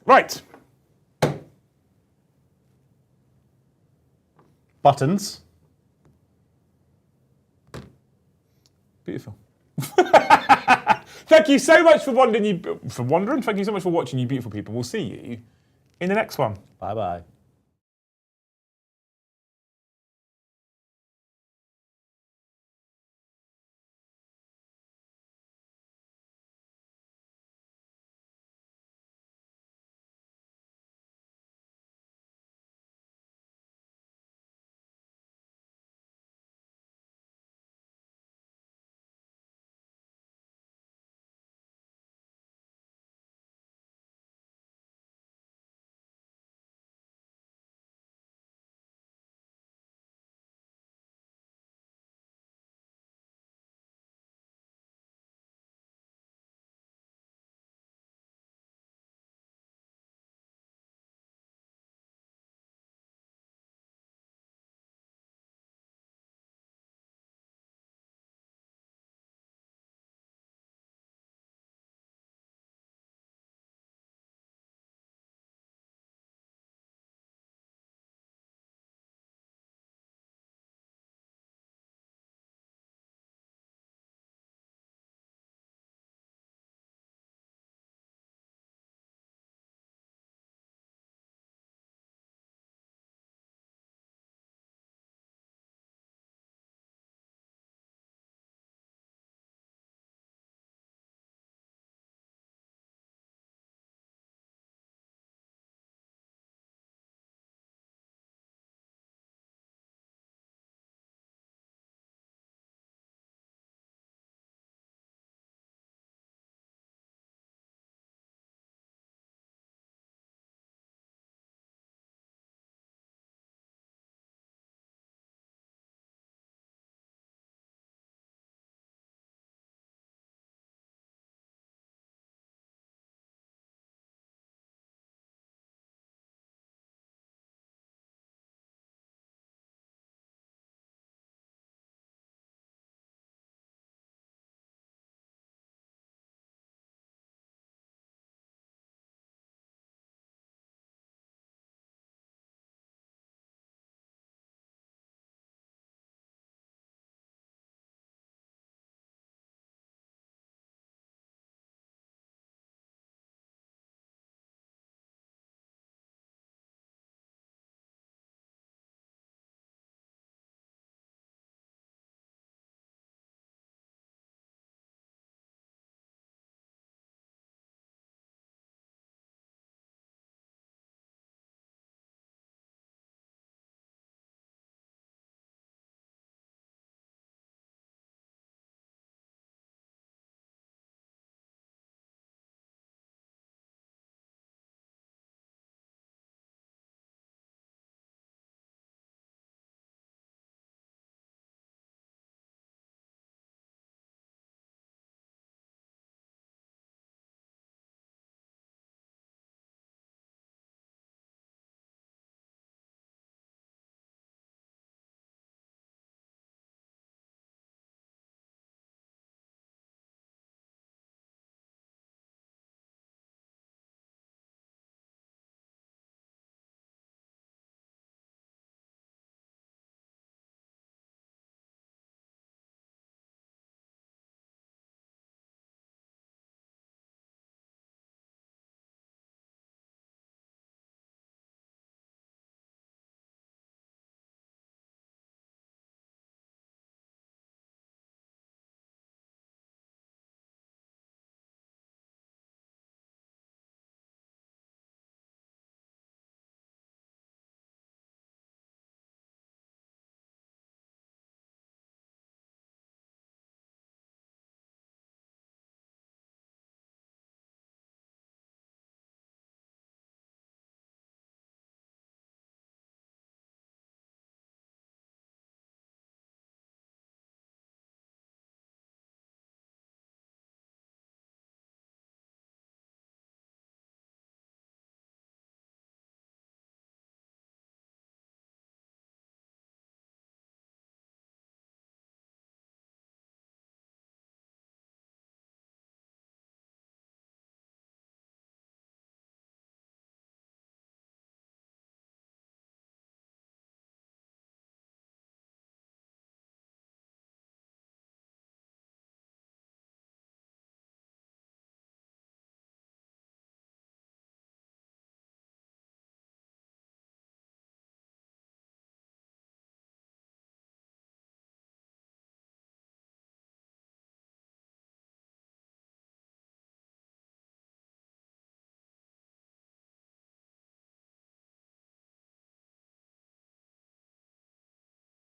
Right. Buttons. Beautiful. Thank you so much for wandering. Thank you so much for watching, you beautiful people. We'll see you in the next one. Bye-bye.